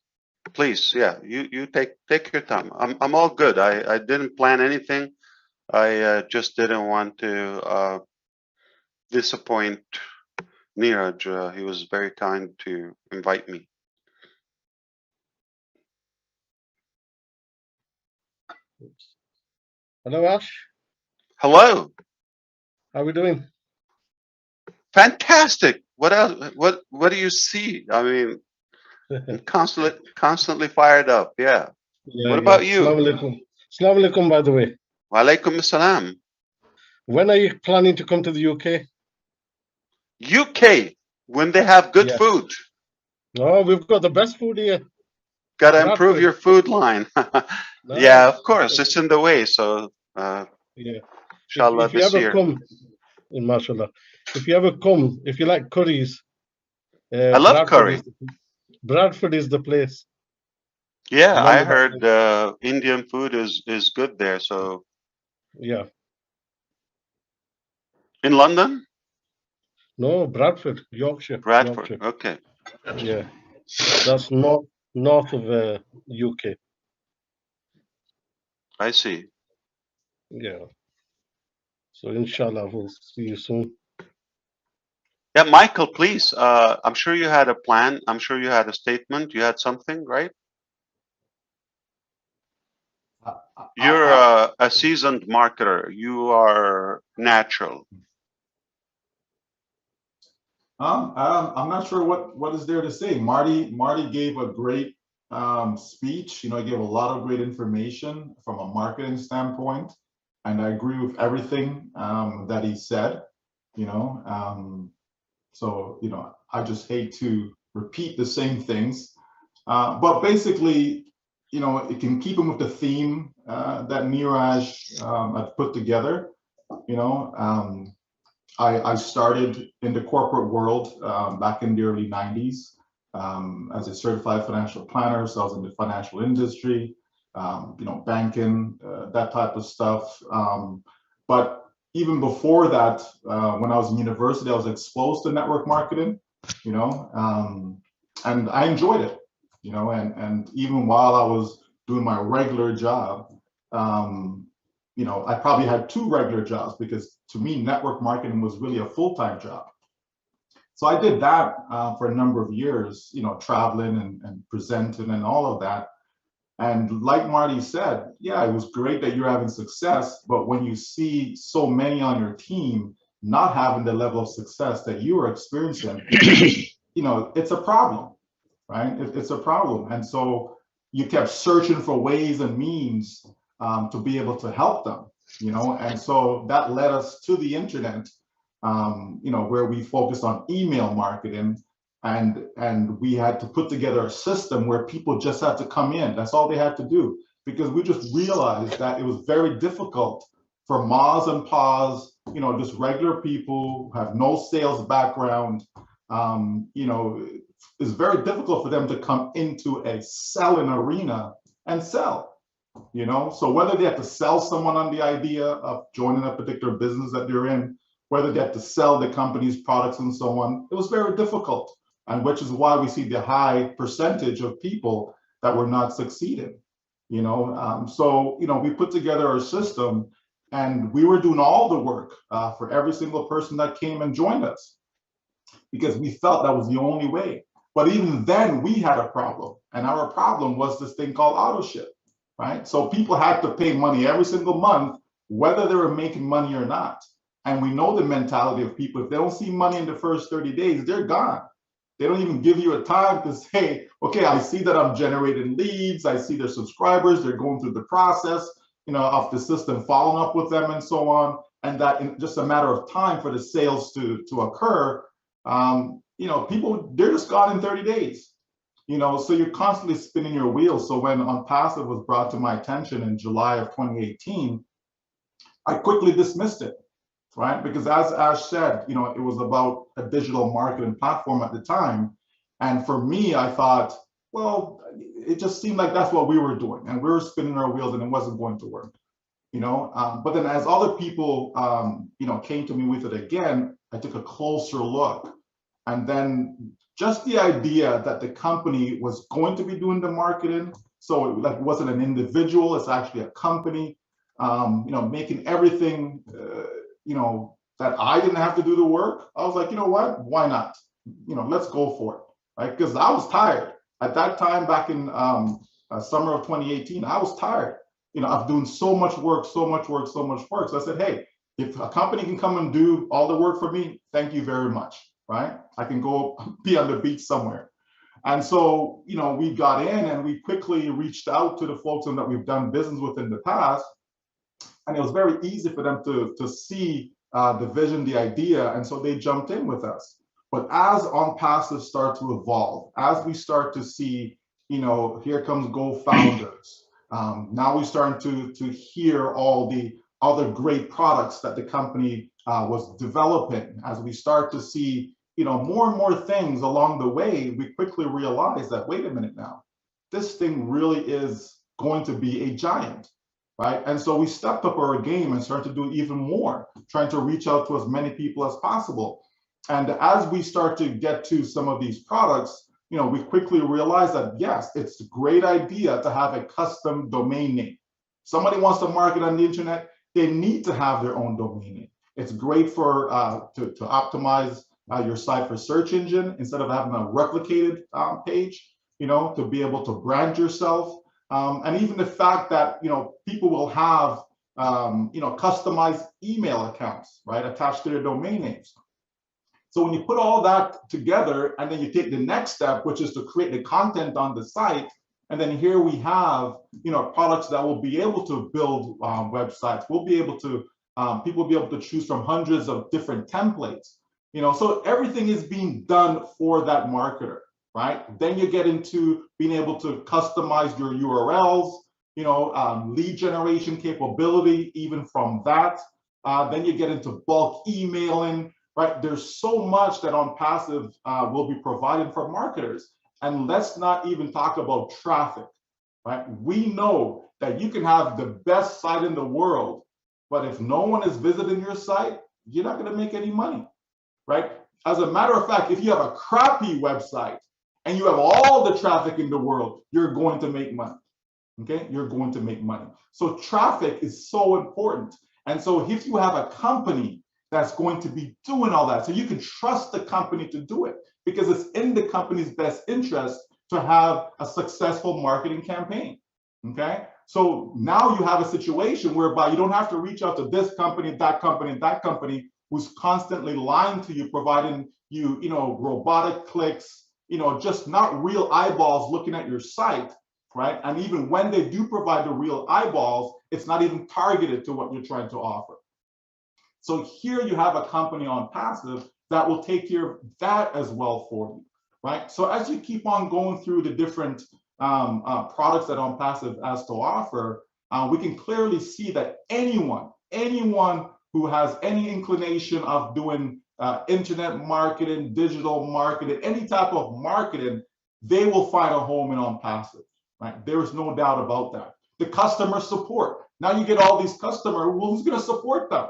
Please, yeah, you take your time. I'm all good. I didn't plan anything. I just didn't want to disappoint Neeraj. He was very kind to invite me. Hello, Ash. Hello, How are we doing? fantastic. What else? What do you see? I mean, I'm constantly fired up. Yeah. Yeah, What yeah. about you? Assalamu alaikum. Assalamu alaikum, by the way. Walaikum assalam. When are you planning to come to the UK? UK, when they have good Yeah. food. Oh, we've got the best food here. Gotta improve Bradford. your food line. Yeah, Nice. of course, it's in the way. So, Yeah. inshallah, If you this ever year. come, mashallah, if you ever come, if you like curries, I love curry. Bradford is the place. Yeah, I Remember that heard name. Indian food is good there. So, Yeah. in London, No, Bradford, Yorkshire. Bradford. Yorkshire. Okay, Yeah. That's north of UK. I see. Yeah. So inshallah, we'll see you soon. Yeah, Michael, please. I'm sure you had a plan. I'm sure you had a statement. You had something, right? You're a seasoned marketer. You are natural. I'm not sure what is there to say. Marty gave a great speech. He gave a lot of great information from a marketing standpoint, and I agree with everything that he said. So I just hate to repeat the same things, but basically, it can keep him with the theme that Neeraj had put together. You know. I started in the corporate world back in the early 90s as a certified financial planner. So I was in the financial industry, banking, that type of stuff. But even before that, when I was in university, I was exposed to network marketing, and I enjoyed it, and even while I was doing my regular job, I probably had two regular jobs because to me, network marketing was really a full-time job. So I did that for a number of years, traveling and presenting and all of that. And like Marty said, yeah, it was great that you're having success, but when you see so many on your team, not having the level of success that you are experiencing, you know, it's a problem, right? It's a problem. And so you kept searching for ways and means to be able to help them, you know, and so that led us to the internet, you know, where we focused on email marketing, and we had to put together a system where people just had to come in. That's all they had to do, because we just realized that it was very difficult for Ma's and Pa's, you know, just regular people who have no sales background. You know, it's very difficult for them to come into a selling arena and sell, you know. So whether they have to sell someone on the idea of joining a particular business that they're in, whether they have to sell the company's products and so on, it was very difficult. And which is why we see the high percentage of people that were not succeeding, you know. So, you know, we put together a system, and we were doing all the work for every single person that came and joined us, because we felt that was the only way. But even then we had a problem, and our problem was this thing called auto ship, right? So people had to pay money every single month, whether they were making money or not. And we know the mentality of people. If they don't see money in the first 30 days, they're gone. They don't even give you a time to say, okay, I see that I'm generating leads. I see their subscribers. They're going through the process, you know, of the system, following up with them and so on. And that in just a matter of time for the sales to occur, you know, people, they're just gone in 30 days, you know, so you're constantly spinning your wheels. So when OnPassive was brought to my attention in July of 2018, I quickly dismissed it. Right? Because as Ash said, you know, it was about a digital marketing platform at the time. And for me, I thought, well, it just seemed like that's what we were doing, and we were spinning our wheels, and it wasn't going to work, you know. But then as other people, you know, came to me with it again, I took a closer look. And then just the idea that the company was going to be doing the marketing, so it wasn't an individual, it's actually a company, you know, making everything, you know, that I didn't have to do the work. I was like, you know what, why not? You know, let's go for it, right? Because I was tired. At that time, back in summer of 2018, I was tired, you know, of doing so much work. So I said, hey, if a company can come and do all the work for me, thank you very much, right? I can go be on the beach somewhere. And so, you know, we got in and we quickly reached out to the folks that we've done business with in the past. And it was very easy for them to see the vision, the idea, and so they jumped in with us. But as OnPassive start to evolve, as we start to see, you know, here comes Go Founders. Now we're starting to hear all the other great products that the company was developing. As we start to see, you know, more and more things along the way, we quickly realize that, wait a minute now, this thing really is going to be a giant. Right? And so we stepped up our game and started to do even more, trying to reach out to as many people as possible. And as we start to get to some of these products, you know, we quickly realized that, yes, it's a great idea to have a custom domain name. Somebody wants to market on the internet, they need to have their own domain name. It's great for to optimize your site for search engine instead of having a replicated page, you know, to be able to brand yourself. And even the fact that, you know, people will have, you know, customized email accounts, right, attached to their domain names. So when you put all that together and then you take the next step, which is to create the content on the site, and then here we have, you know, products that will be able to build websites. We'll be able to, people will be able to choose from hundreds of different templates, you know, so everything is being done for that marketer. Right? Then you get into being able to customize your URLs, you know, lead generation capability, even from that. Then you get into bulk emailing, right? There's so much that OnPassive will be providing for marketers. And let's not even talk about traffic, right? We know that you can have the best site in the world, but if no one is visiting your site, you're not going to make any money, right? As a matter of fact, if you have a crappy website, and you have all the traffic in the world, you're going to make money, okay? You're going to make money. So traffic is so important. And so if you have a company that's going to be doing all that, so you can trust the company to do it because it's in the company's best interest to have a successful marketing campaign, okay? So now you have a situation whereby you don't have to reach out to this company, that company, that company. who's constantly lying to you, providing you, robotic clicks, just not real eyeballs looking at your site, right? And even when they do provide the real eyeballs, it's not even targeted to what you're trying to offer. So here you have a company on passive that will take care of that as well for you, right? So as you keep on going through the different products that On Passive has to offer, we can clearly see that anyone who has any inclination of doing internet marketing, digital marketing, any type of marketing, they will find a home in On Passive, right? There is no doubt about that. The customer support. Now you get all these customers, who's going to support them,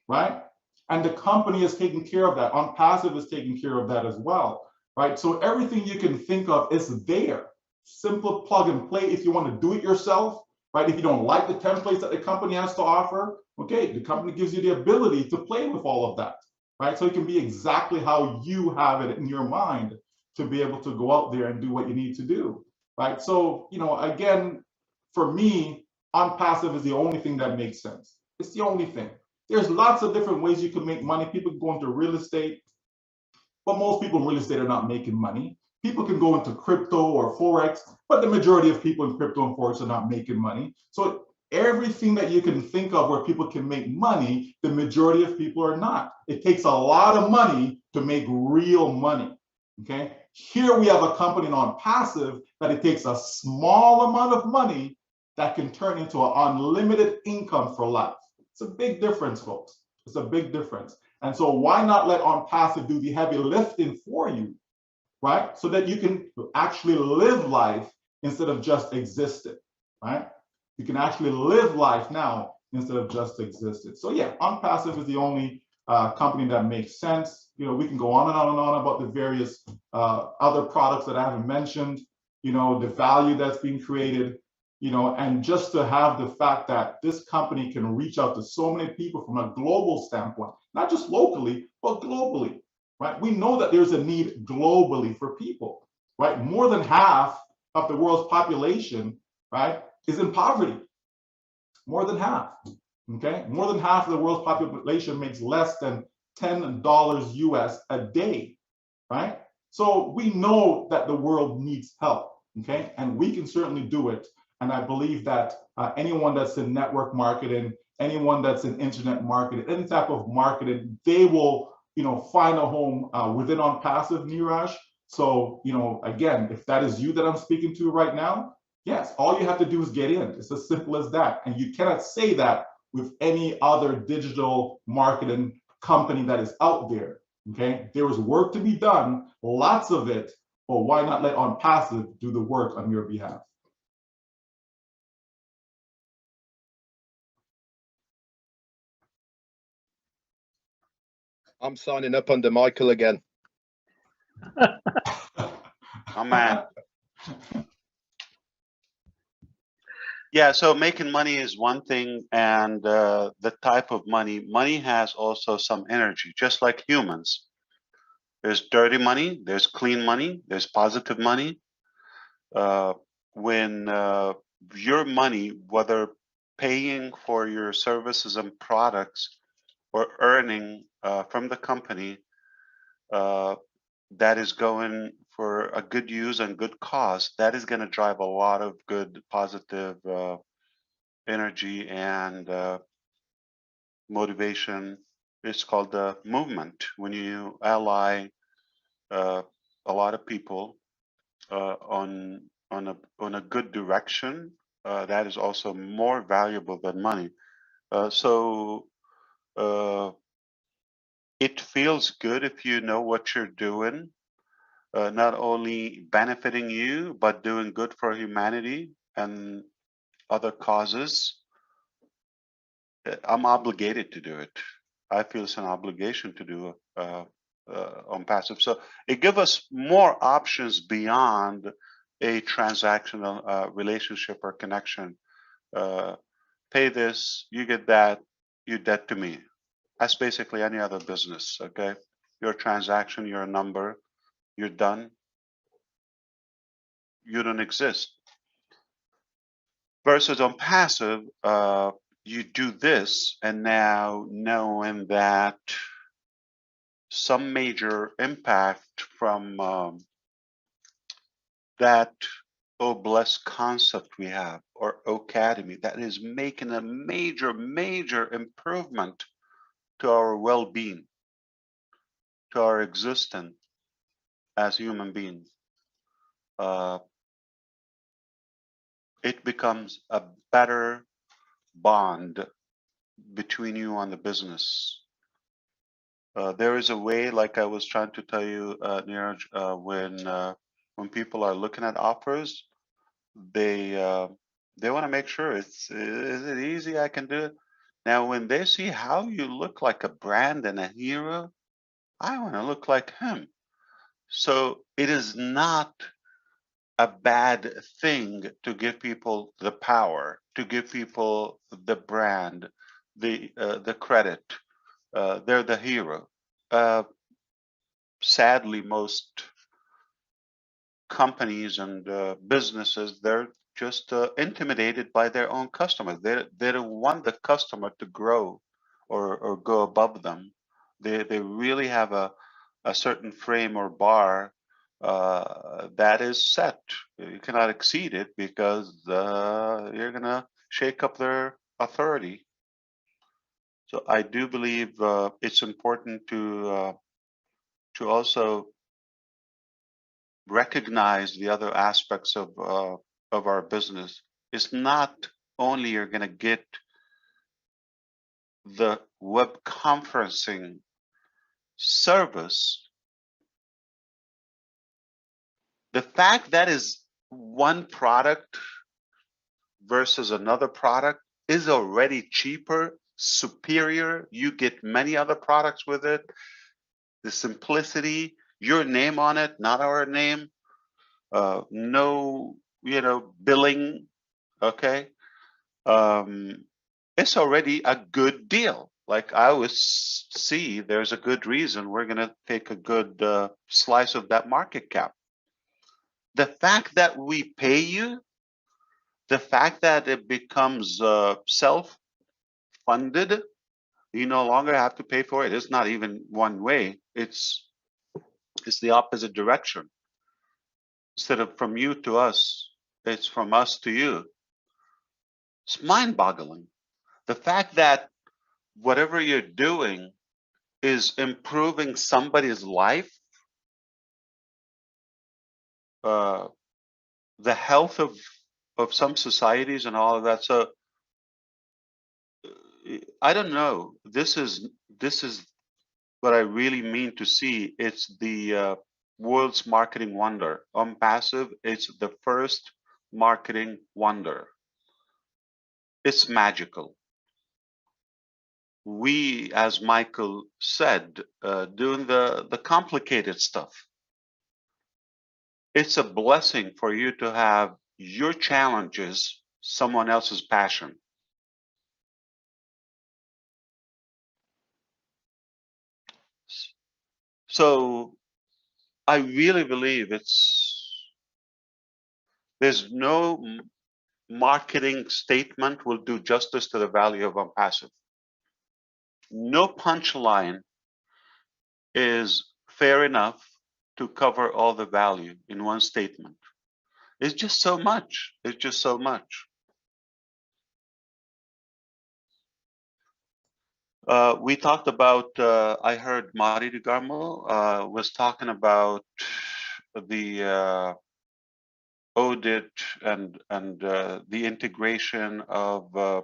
right? And the company is taking care of that. On Passive is taking care of that as well, right? So everything you can think of is there. Simple plug and play. If you want to do it yourself, right? If you don't like the templates that the company has to offer, okay, the company gives you the ability to play with all of that, right? So it can be exactly how you have it in your mind to be able to go out there and do what you need to do, right? So, again, for me, On Passive is the only thing that makes sense. It's the only thing. There's lots of different ways you can make money. People go into real estate, but most people in real estate are not making money. People can go into crypto or Forex, but the majority of people in crypto and Forex are not making money. So everything that you can think of where people can make money, the majority of people are not. It takes a lot of money to make real money, okay? Here we have a company On Passive that it takes a small amount of money that can turn into an unlimited income for life. It's a big difference, folks. It's a big difference. And so why not let On Passive do the heavy lifting for you, right? So that you can actually live life instead of just existing, right? You can actually live life now instead of just existing. So yeah, On Passive is the only company that makes sense. We can go on and on and on about the various other products that I haven't mentioned, the value that's being created, and just to have the fact that this company can reach out to so many people from a global standpoint, not just locally, but globally, right? We know that there's a need globally for people, right? More than half of the world's population, right, is in poverty. More than half, okay? More than half of the world's population makes less than $10 US a day, right? So we know that the world needs help, okay? And we can certainly do it. And I believe that anyone that's in network marketing, anyone that's in internet marketing, any type of marketing, they will, find a home within On Passive, Niraj. So, again, if that is you that I'm speaking to right now, yes, all you have to do is get in. It's as simple as that. And you cannot say that with any other digital marketing company that is out there, okay? There is work to be done, lots of it, but why not let On Passive do the work on your behalf? I'm signing up under Michael again. Oh man. Yeah, so making money is one thing, and the type of money has also some energy, just like humans. There's dirty money, there's clean money, there's positive money. When your money, whether paying for your services and products or earning from the company, that is going for a good use and good cause, that is going to drive a lot of good positive energy and motivation. It's called the movement. When you ally a lot of people on a good direction, that is also more valuable than money. So it feels good if you know what you're doing, not only benefiting you, but doing good for humanity and other causes. I'm obligated to do it. I feel it's an obligation to do On Passive. So it gives us more options beyond a transactional relationship or connection. Pay this, you get that, you debt to me. That's basically any other business, okay? You're a transaction, you're a number, you're done. You don't exist. Versus On Passive, you do this, and now knowing that some major impact from that Oh Bless concept we have, or Academy, that is making a major improvement to our well-being, to our existence as human beings. It becomes a better bond between you and the business. There is a way, like I was trying to tell you, Neeraj, when people are looking at offers, they want to make sure is it easy? I can do it. Now, when they see how you look like a brand and a hero, I want to look like him. So it is not a bad thing to give people the power, to give people the brand, the credit. They're the hero. Sadly, most companies and businesses, they're just intimidated by their own customers. They don't want the customer to grow or go above them. They really have a certain frame or bar that is set. You cannot exceed it because you're gonna shake up their authority. So I do believe it's important to also recognize the other aspects of our business. It's not only you're going to get the web conferencing service. The fact that is one product versus another product is already cheaper, superior. You get many other products with it. The simplicity, your name on it, not our name. No, billing. Okay. It's already a good deal. Like I always see, there's a good reason we're going to take a good slice of that market cap. The fact that we pay you, the fact that it becomes self-funded, you no longer have to pay for it. It's not even one way. It's the opposite direction. Instead of from you to us, it's from us to you. It's mind-boggling. The fact that whatever you're doing is improving somebody's life, the health of some societies and all of that. So I don't know. This is what I really mean to see. It's the world's marketing wonder. On passive, it's the first marketing wonder. It's magical. We, as Michael said, doing the complicated stuff. It's a blessing for you to have your challenges someone else's passion. So I really believe there's no marketing statement will do justice to the value of OnPassive. No punchline is fair enough to cover all the value in one statement. It's just so much. It's just so much. We talked about, I heard Mari DeGarmo was talking about the audit and the integration of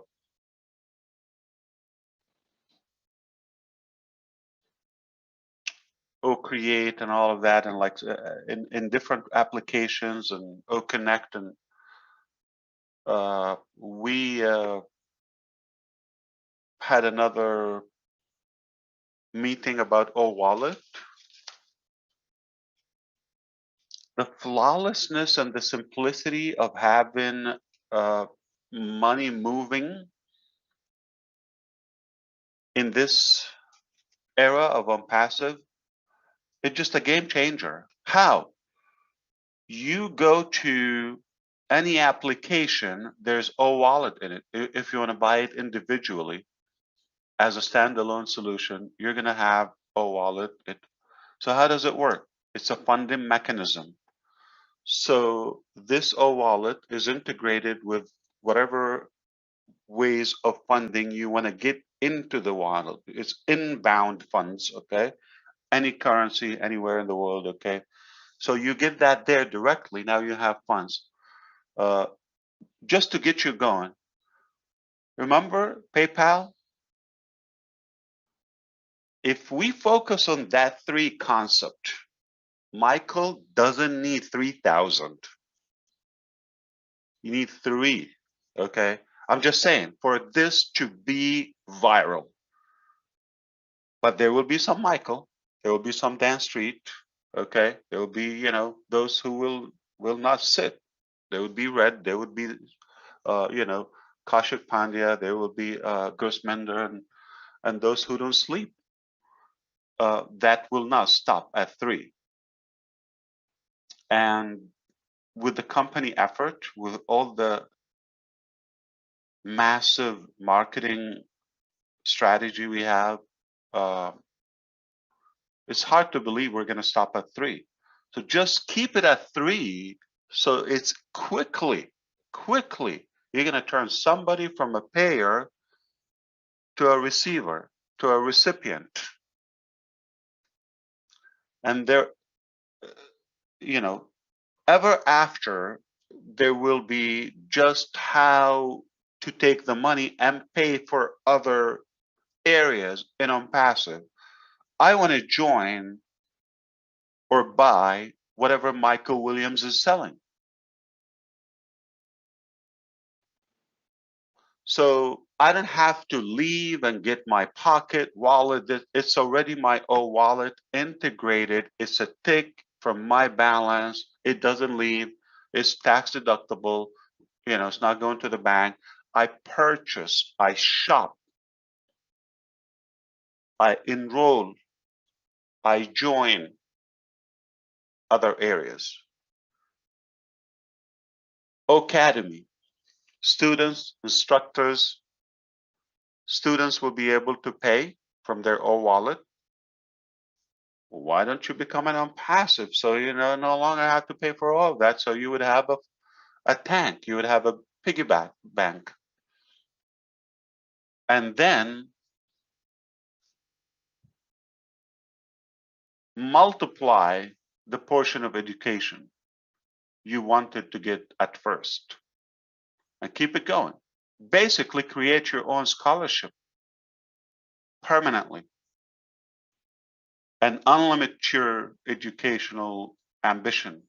OCreate and all of that, and like in different applications and OConnect, and we had another meeting about OWallet. The flawlessness and the simplicity of having money moving in this era of OnPassive, it's just a game changer. How? You go to any application, there's OWallet in it. If you want to buy it individually as a standalone solution, you're going to have O wallet. So how does it work? It's a funding mechanism. So this O wallet is integrated with whatever ways of funding you want to get into the wallet. It's inbound funds, okay? Any currency anywhere in the world, okay? So you get that there directly. Now you have funds. Just to get you going, remember PayPal? If we focus on that three concept, Michael doesn't need 3,000. You need three, okay? I'm just saying, for this to be viral, but there will be some Michael, there will be some Dan Street, okay? There will be, those who will not sit. There would be Red, there would be, Kaushik Pandya, there will be Gurusmender, and those who don't sleep. That will not stop at three. And with the company effort, with all the massive marketing strategy we have, it's hard to believe we're going to stop at three. So just keep it at three. So it's quickly, you're going to turn somebody from a payer to a receiver, to a recipient. And there, ever after, there will be just how to take the money and pay for other areas in OnPassive. I want to join or buy whatever Michael Williams is selling. So I don't have to leave and get my pocket wallet. It's already my O wallet integrated. It's a tick from my balance. It doesn't leave. It's tax deductible. It's not going to the bank. I purchase, I shop, I enroll, I join other areas. Academy, students, instructors, students will be able to pay from their O wallet. Why don't you become an OnPassive so no longer have to pay for all of that? So you would have a tank, you would have a piggyback bank. And then multiply the portion of education you wanted to get at first and keep it going. Basically, create your own scholarship permanently and unlimit your educational ambition.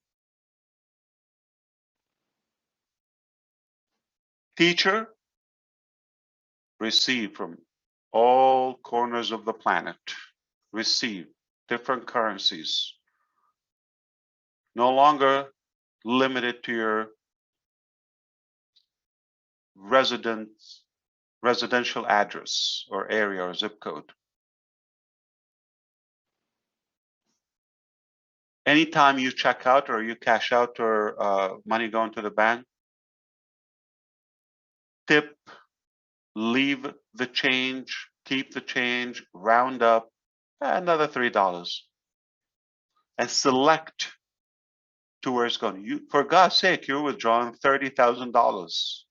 Teacher, receive from all corners of the planet. Receive different currencies. No longer limited to your residential address or area or zip code. Anytime you check out or you cash out or money going to the bank, tip, leave the change, keep the change, round up another $3 and select to where it's going. For God's sake, you're withdrawing $30,000.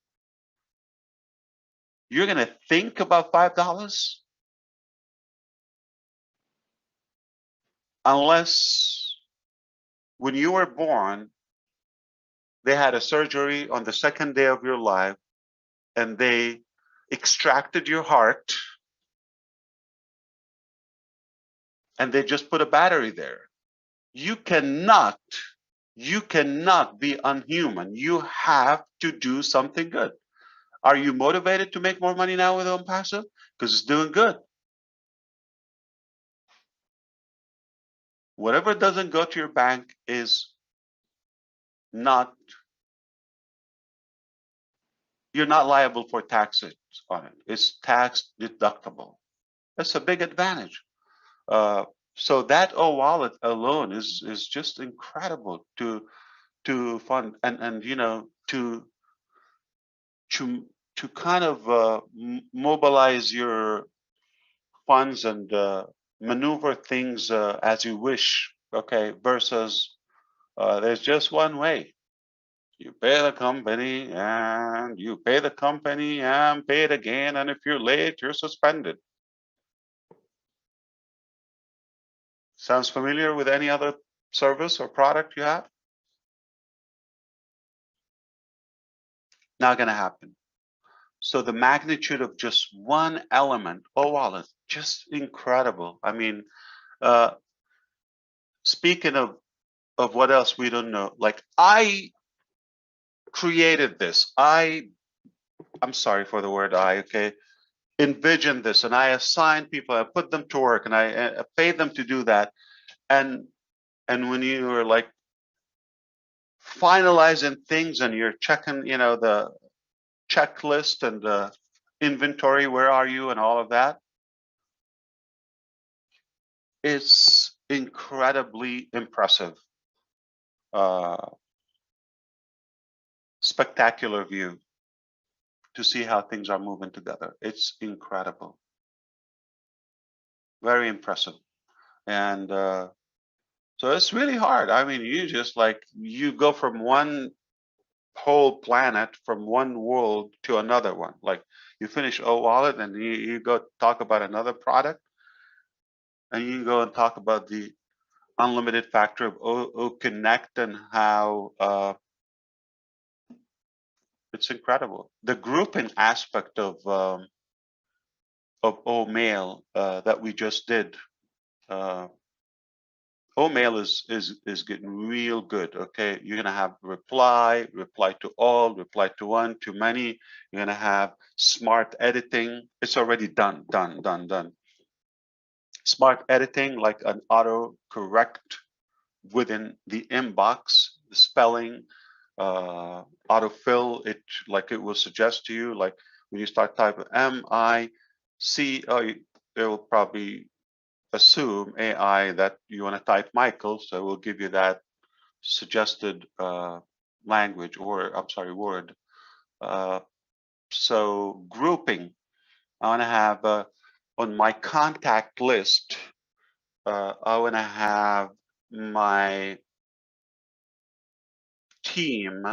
You're going to think about $5? Unless when you were born, they had a surgery on the second day of your life and they extracted your heart and they just put a battery there. You cannot be unhuman. You have to do something good. Are you motivated to make more money now with OnPassive? Because it's doing good. Whatever doesn't go to your bank is not, you're not liable for taxes on it. It's tax deductible. That's a big advantage. So that O wallet alone is just incredible to fund and to kind of mobilize your funds and maneuver things as you wish, okay, versus there's just one way. You pay the company and you pay the company and pay it again, and if you're late, you're suspended. Sounds familiar with any other service or product you have? Not going to happen. So the magnitude of just one element, oh wow, it's just incredible. I mean, speaking of what else we don't know, like I created this. I'm sorry for the word I, okay, envisioned this, and I assigned people, I put them to work, and I paid them to do that. And when you are like finalizing things and you're checking, you know, the checklist and the inventory, where are you, and all of that, it's incredibly impressive. Spectacular view to see how things are moving together. It's incredible. Very impressive. And so it's really hard. I mean, you just like, you go from one whole planet, from one world to another one. Like you finish wallet and you go talk about another product, and you go and talk about the unlimited factor of Connect and how it's incredible. The grouping aspect of mail that we just did. Mail is getting real good. Okay, you're gonna have reply to all, reply to one, to many. You're gonna have smart editing. It's already done. Smart editing, like an auto correct within the inbox, the spelling, autofill it, like it will suggest to you, like when you start typing M-I-C, it will probably assume AI that you want to type Michael, so it will give you that suggested language, or I'm sorry, word. So grouping, I want to have on my contact list, I want to have my team,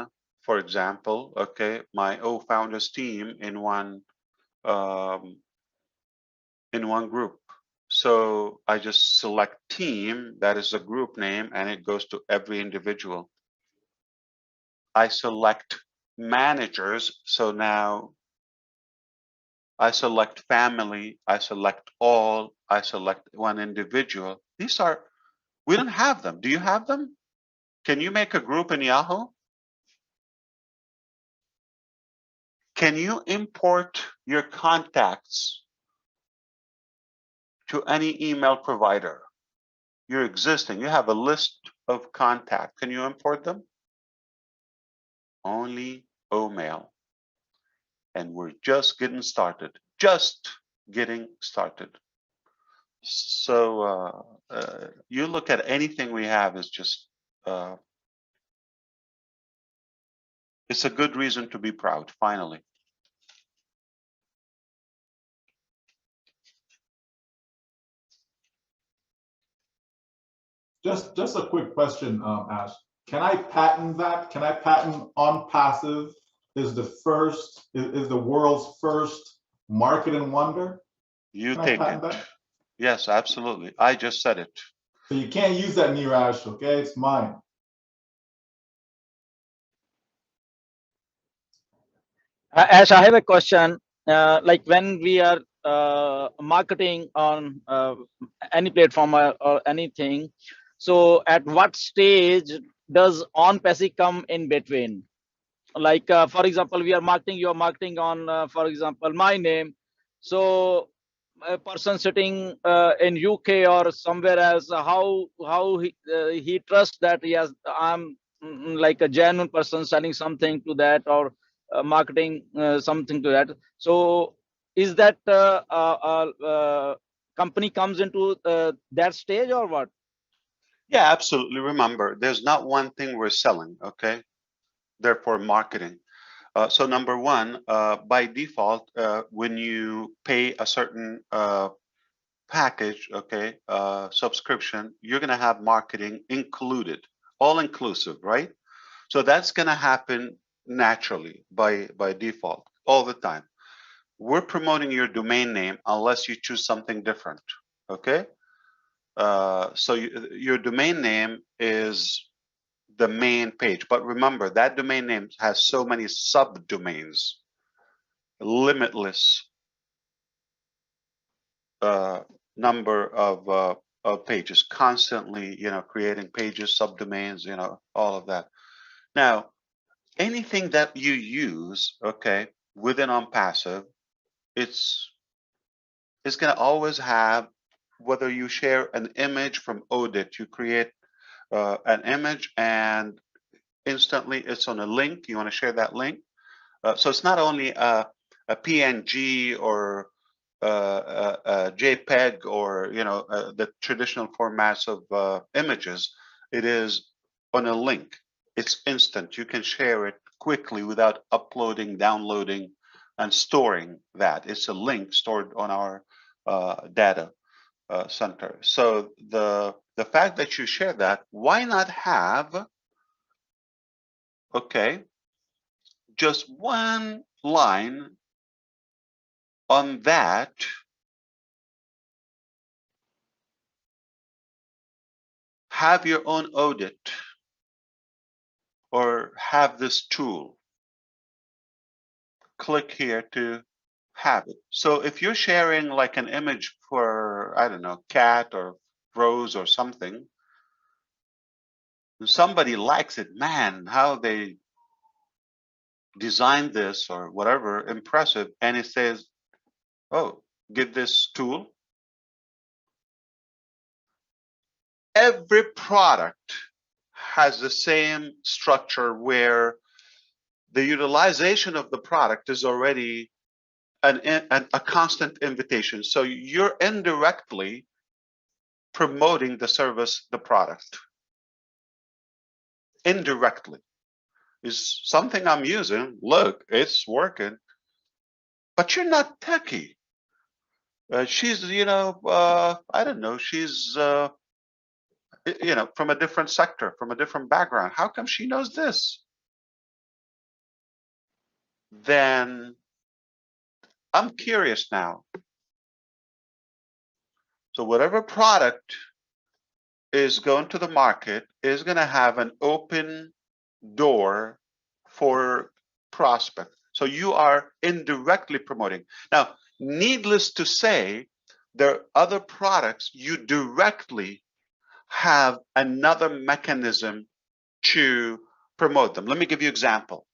for example, okay, my founders team in one group. So I just select team, that is a group name, and it goes to every individual. I select managers, so now I select family, I select all, I select one individual. These are, we don't have them. Do you have them? Can you make a group in Yahoo? Can you import your contacts to any email provider? You're existing, you have a list of contacts. Can you import them? Only OMail. And we're just getting started. So you look at anything we have is just, it's a good reason to be proud, finally. Just a quick question, Ash. Can I patent that? Can I patent on passive is the world's first marketing wonder? You Can I take patent it. that? Yes, absolutely. I just said it. So you can't use that, Neeraj, okay? It's mine. Ash, I have a question. Like when we are marketing on any platform or anything, so at what stage does on passive come in between? Like for example, we are marketing, you are marketing on for example my name, so a person sitting in UK or somewhere else, how he trusts that yes, I'm like a genuine person selling something to that, or marketing something to that. So is that company comes into that stage or what? Yeah, absolutely. Remember, there's not one thing we're selling, okay? Therefore, marketing. So number one, by default, when you pay a certain package, okay, subscription, you're going to have marketing included, all inclusive, right? So that's going to happen naturally by default all the time. We're promoting your domain name unless you choose something different, okay? So your domain name is the main page, but remember that domain name has so many subdomains, limitless number of pages, constantly, creating pages, subdomains, all of that. Now, anything that you use, okay, within OnPassive, it's going to always have, whether you share an image from Odit, you create an image and instantly it's on a link. You want to share that link. So it's not only a PNG or a JPEG or the traditional formats of images. It is on a link. It's instant. You can share it quickly without uploading, downloading, and storing that. It's a link stored on our data center. So the fact that you share that, why not have, okay, just one line on that have your own audit or have this tool. Click here to have it. So if you're sharing like an image for, I don't know, cat or rose or something, somebody likes it, man, how they designed this or whatever, impressive, and it says, oh, get this tool. Every product has the same structure where the utilization of the product is already a constant invitation. So you're indirectly promoting the service, the product. Indirectly is something I'm using. Look, it's working, but you're not techie. She's, I don't know. She's, from a different sector, from a different background. How come she knows this? Then I'm curious now. So whatever product is going to the market is going to have an open door for prospect. So you are indirectly promoting. Now, needless to say, there are other products you directly have another mechanism to promote them. Let me give you an example.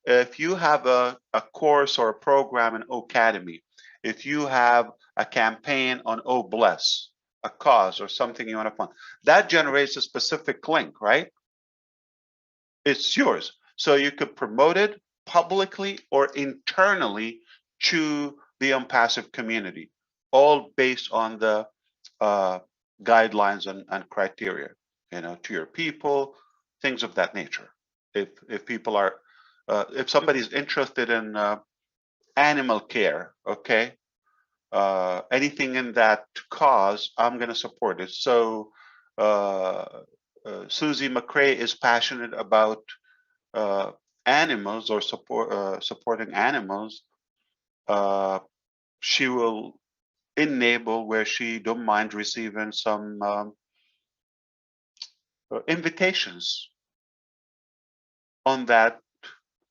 If you have a course or a program in Academy, if you have a campaign on Bless, a cause or something you want to fund, that generates a specific link, right? It's yours. So you could promote it publicly or internally to the OnPassive community, all based on the guidelines and criteria, to your people, things of that nature. If people are, if somebody's interested in animal care, okay, anything in that cause, I'm going to support it. So Susie McCrae is passionate about animals or supporting animals. She will enable where she don't mind receiving some invitations on that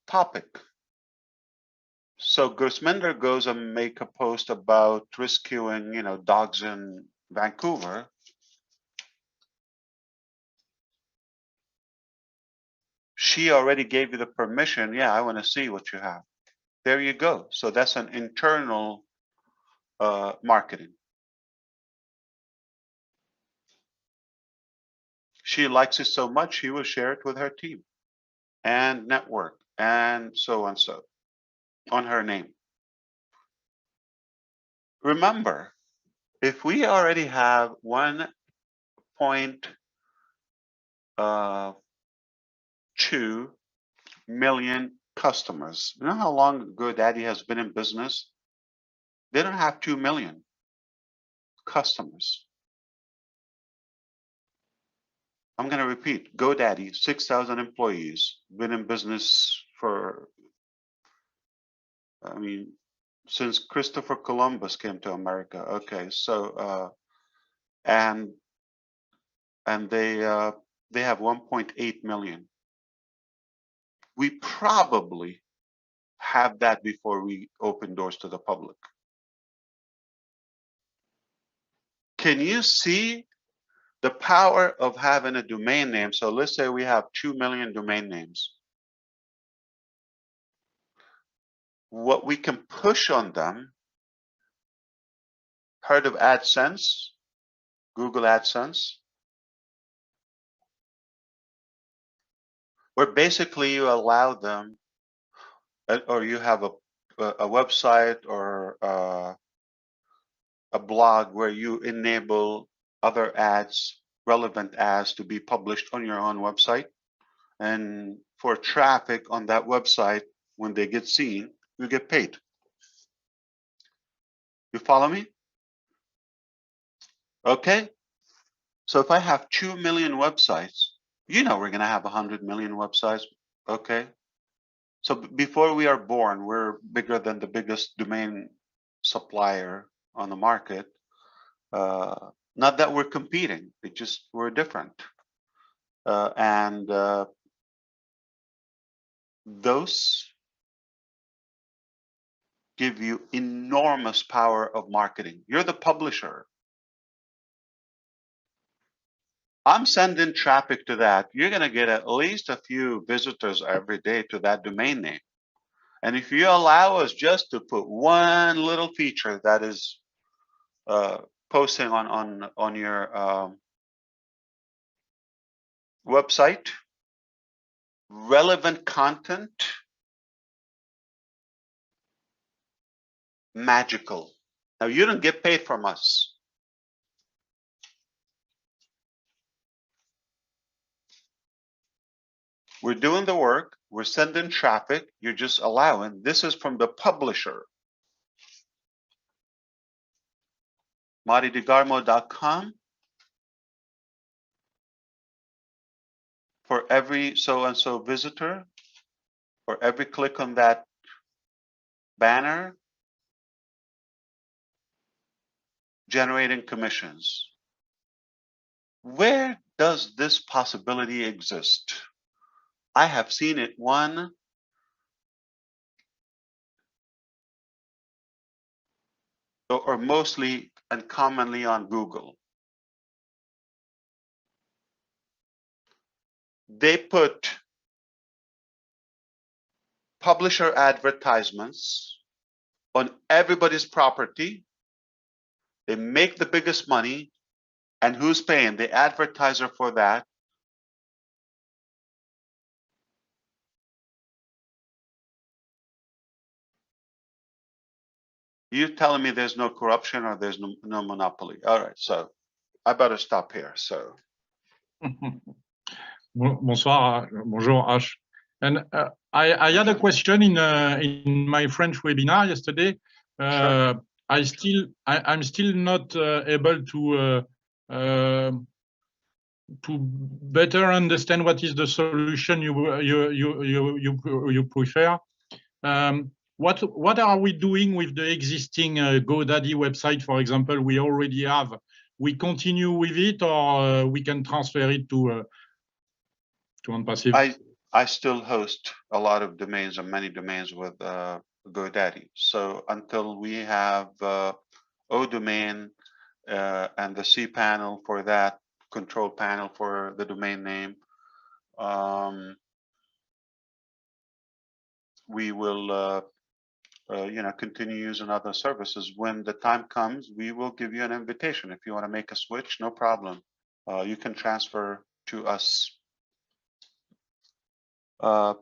topic. So Gusminder goes and make a post about rescuing, dogs in Vancouver. She already gave you the permission. Yeah, I want to see what you have. There you go. So that's an internal marketing. She likes it so much, she will share it with her team and network and so and so on her name. Remember, if we already have 1.2 million customers, you know how long GoDaddy has been in business? They don't have 2 million. customers. I'm going to repeat, GoDaddy, 6,000 employees, been in business for, I mean, since Christopher Columbus came to America. Okay, so and they have 1.8 million. We probably have that before we open doors to the public. Can you see the power of having a domain name? So let's say we have 2 million domain names. What we can push on them. Heard of AdSense? Google AdSense? Where basically you allow them, or you have a website or a blog where you enable other ads, relevant ads, to be published on your own website. And for traffic on that website, when they get seen, you get paid. You follow me? Okay. So if I have 2 million websites, you know we're going to have 100 million websites. Okay. So before we are born, we're bigger than the biggest domain supplier on the market. Not that we're competing, it just we're different. And those give you enormous power of marketing. You're the publisher. I'm sending traffic to that. You're going to get at least a few visitors every day to that domain name. And if you allow us just to put one little feature that is posting on your website, relevant content, magical. Now you don't get paid from us. We're doing the work, we're sending traffic, you're just allowing. This is from the publisher. MartyDeGarmo.com. For every so-and-so visitor, for every click on that banner, generating commissions. Where does this possibility exist? I have seen it one or mostly and commonly on Google. They put publisher advertisements on everybody's property. They make the biggest money. And who's paying? The advertiser for that. You telling me there's no corruption or there's no monopoly? All right, so I better stop here. So. Bonsoir, bonjour Ash. And I had a question in my French webinar yesterday. Sure. I'm still not able to better understand what is the solution you prefer. What are we doing with the existing GoDaddy website, for example, we already have? We continue with it, or we can transfer it to OnPassive? I still host a lot of domains and many domains with GoDaddy. So until we have ODomain and the cPanel for that, control panel for the domain name, we will continue using other services. When the time comes, we will give you an invitation. If you want to make a switch, no problem. You can transfer to us. I'm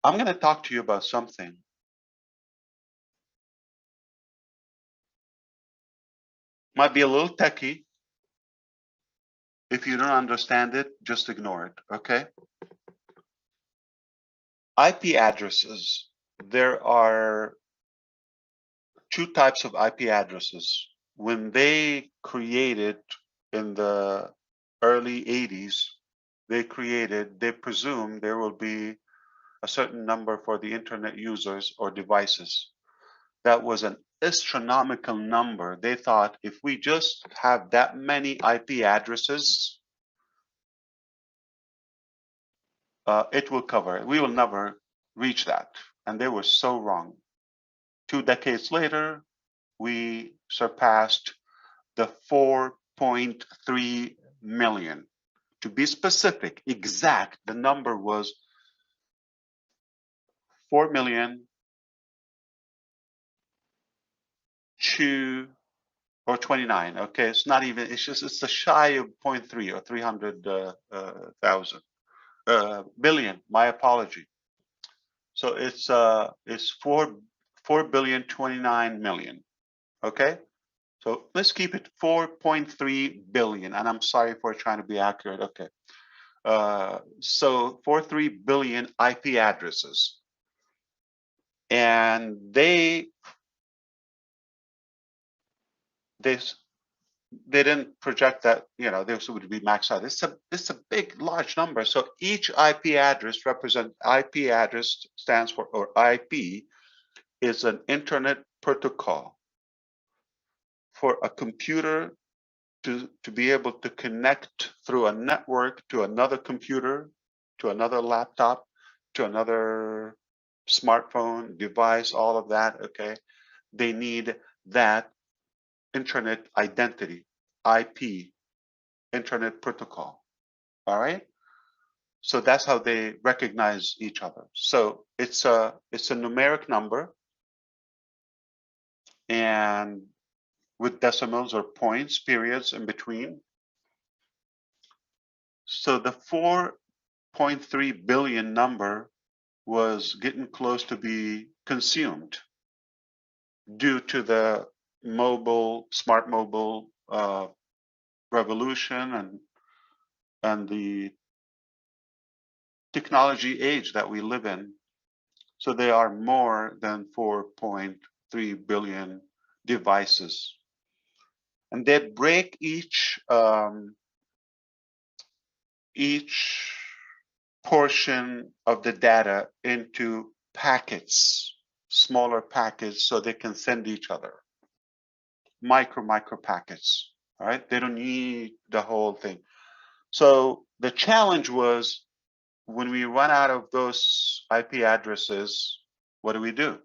going to talk to you about something. Might be a little techie. If you don't understand it, just ignore it, okay? IP addresses. There are two types of IP addresses. when they created in the early 80s, they presumed there will be a certain number for the internet users or devices. That was an astronomical number. They thought if we just have that many IP addresses, it will cover it. We will never reach that. And they were so wrong. 2 decades later, we surpassed the 4.3 million. To be specific, exact, the number was 4 million 2 or 29. Okay, it's not even, it's a shy of 0.3 or 300,000 billion. My apology. So it's 4,029,000,000. Okay, so let's keep it 4.3 billion. And I'm sorry for trying to be accurate. Okay, so 43 billion IP addresses, and they didn't project that, you know, this would be maxed out. It's a big, large number. So each IP address IP address stands for, or IP is an internet protocol for a computer to be able to connect through a network to another computer, to another laptop, to another smartphone device, all of that, okay? They need that internet identity, IP, internet protocol, all right? So that's how they recognize each other. So it's a numeric number, and with decimals or points, periods in between. So the 4.3 billion number was getting close to be consumed due to the smart mobile revolution and the technology age that we live in. So there are more than 4.3 billion devices. And they break each portion of the data into packets, smaller packets, so they can send each other micro packets. All right, they don't need the whole thing. So the challenge was, when we run out of those IP addresses, what do we do?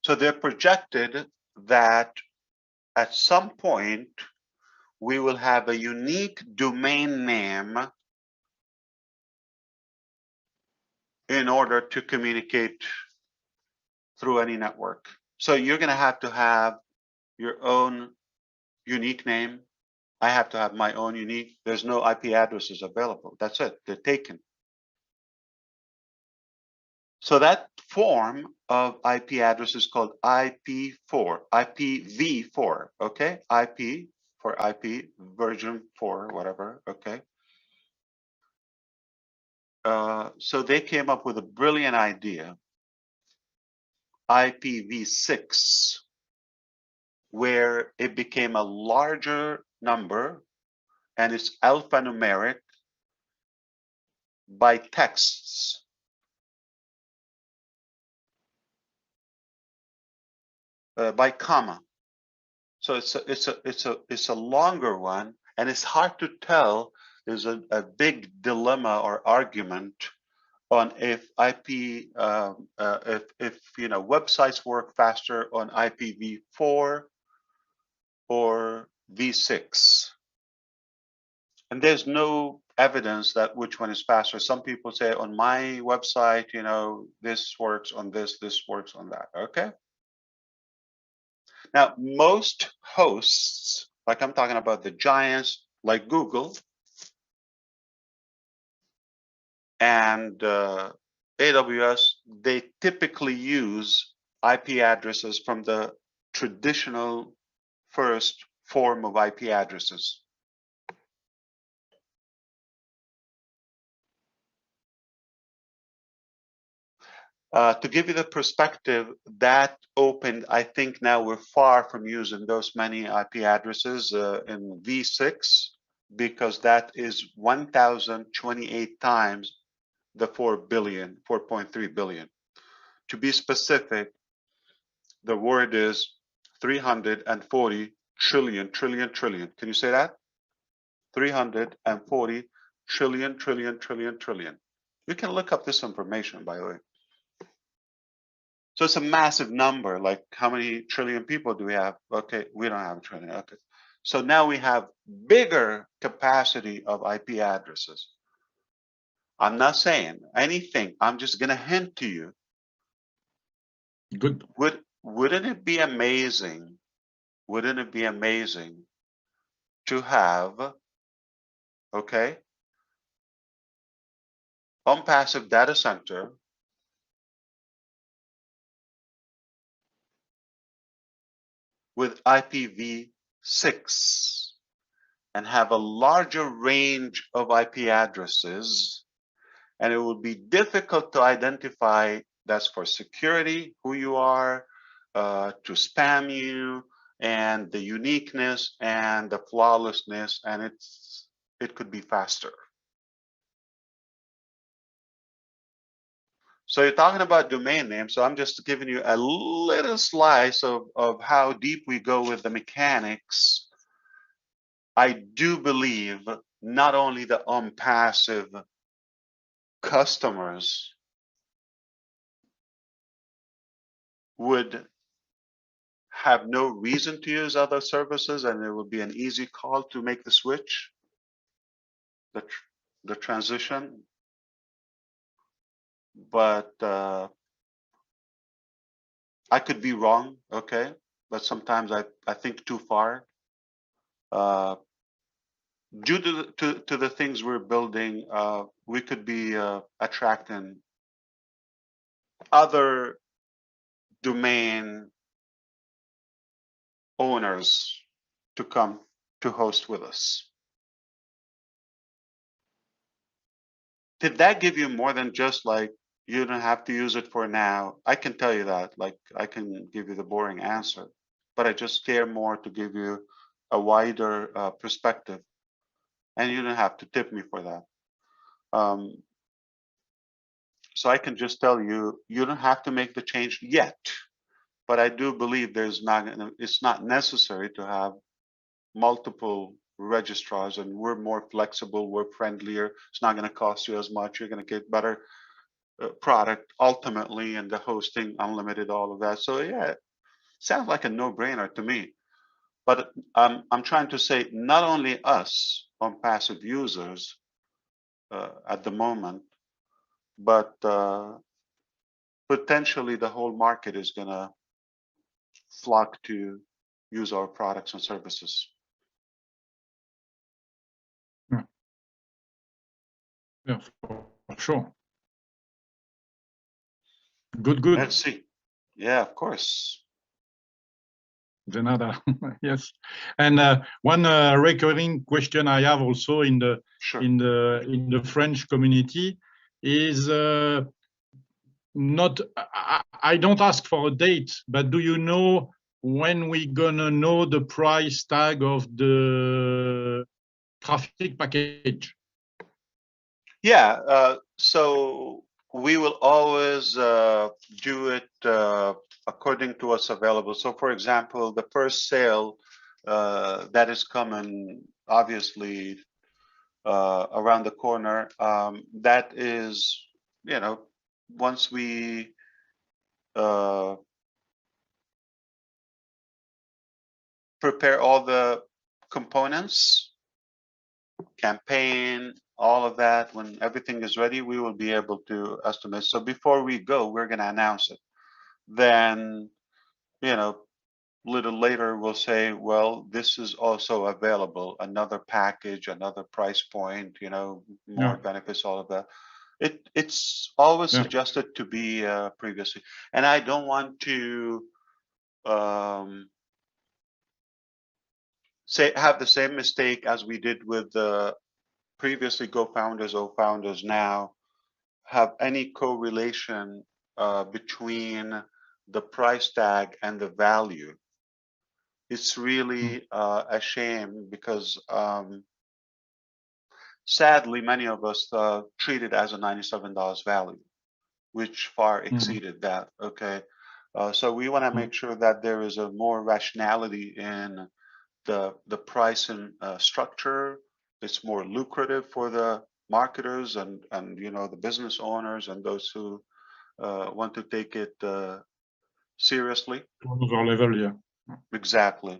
So they're projected that at some point we will have a unique domain name in order to communicate through any network. So you're going to have your own unique name. I have to have my own unique. There's no IP addresses available. That's it. They're taken. So that form of IP address is called IP4, IPv4. Okay, IP for IP version 4, whatever. Okay. So they came up with a brilliant idea, IPv6, where it became a larger number and it's alphanumeric by texts. By comma. So it's a longer one, and it's hard to tell. There's a big dilemma or argument on if IP if you know, websites work faster on IPv4 or v6. And there's no evidence that which one is faster. Some people say on my website, you know, this works on this works on that. Okay. Now, most hosts, like I'm talking about the giants like Google and AWS, they typically use IP addresses from the traditional first form of IP addresses. To give you the perspective, that opened, I think now we're far from using those many IP addresses in V6, because that is 1,028 times the 4.3 billion. To be specific, the word is 340 trillion. Can you say that? 340 trillion. You can look up this information, by the way. So it's a massive number. Like, how many trillion people do we have? Okay, we don't have a trillion. Okay. So now we have bigger capacity of IP addresses. I'm not saying anything. I'm just going to hint to you. Good. Wouldn't it be amazing? Wouldn't it be amazing to have, okay, on-passive data center with IPv6 and have a larger range of IP addresses, and it would be difficult to identify. That's for security, who you are, to spam you, and the uniqueness and the flawlessness, and it could be faster. So you're talking about domain names, so I'm just giving you a little slice of how deep we go with the mechanics. I do believe not only the on-passive customers would have no reason to use other services, and it would be an easy call to make the switch, the transition. But I could be wrong, okay? But sometimes I think too far. Due to the things we're building, we could be attracting other domain owners to come to host with us. Did that give you more than just like, you don't have to use it for now? I can tell you that, like, I can give you the boring answer, but I just care more to give you a wider perspective, and you don't have to tip me for that. So I can just tell you, you don't have to make the change yet, but I do believe it's not necessary to have multiple registrars, and we're more flexible, we're friendlier. It's not going to cost you as much. You're going to get better product ultimately, and the hosting, unlimited, all of that. So yeah, it sounds like a no-brainer to me. But I'm trying to say, not only us on passive users at the moment, but potentially the whole market is going to flock to use our products and services. Yeah, for sure. Good, good. Let's see. Yeah, of course. Janada, yes. And one recurring question I have also in the Sure. in the French community is not. I don't ask for a date, but do you know when we gonna know the price tag of the traffic package? Yeah. So we will always do it according to what's available. So, for example, the first sale that is coming, obviously, around the corner, that is, you know, once we prepare all the components, campaign, all of that, when everything is ready, we will be able to estimate. So before we go, we're going to announce it. Then, you know, a little later, we'll say, well, this is also available, another package, another price point, you know, more benefits, all of that. It's always suggested to be previously. And I don't want to have the same mistake as we did with the previously co-founders or founders now, have any correlation between the price tag and the value. It's really a shame because sadly, many of us treat it as a $97 value, which far exceeded that. Okay, so we want to make sure that there is a more rationality in the pricing structure. It's more lucrative for the marketers and the business owners and those who want to take it seriously. Another level, yeah. Exactly.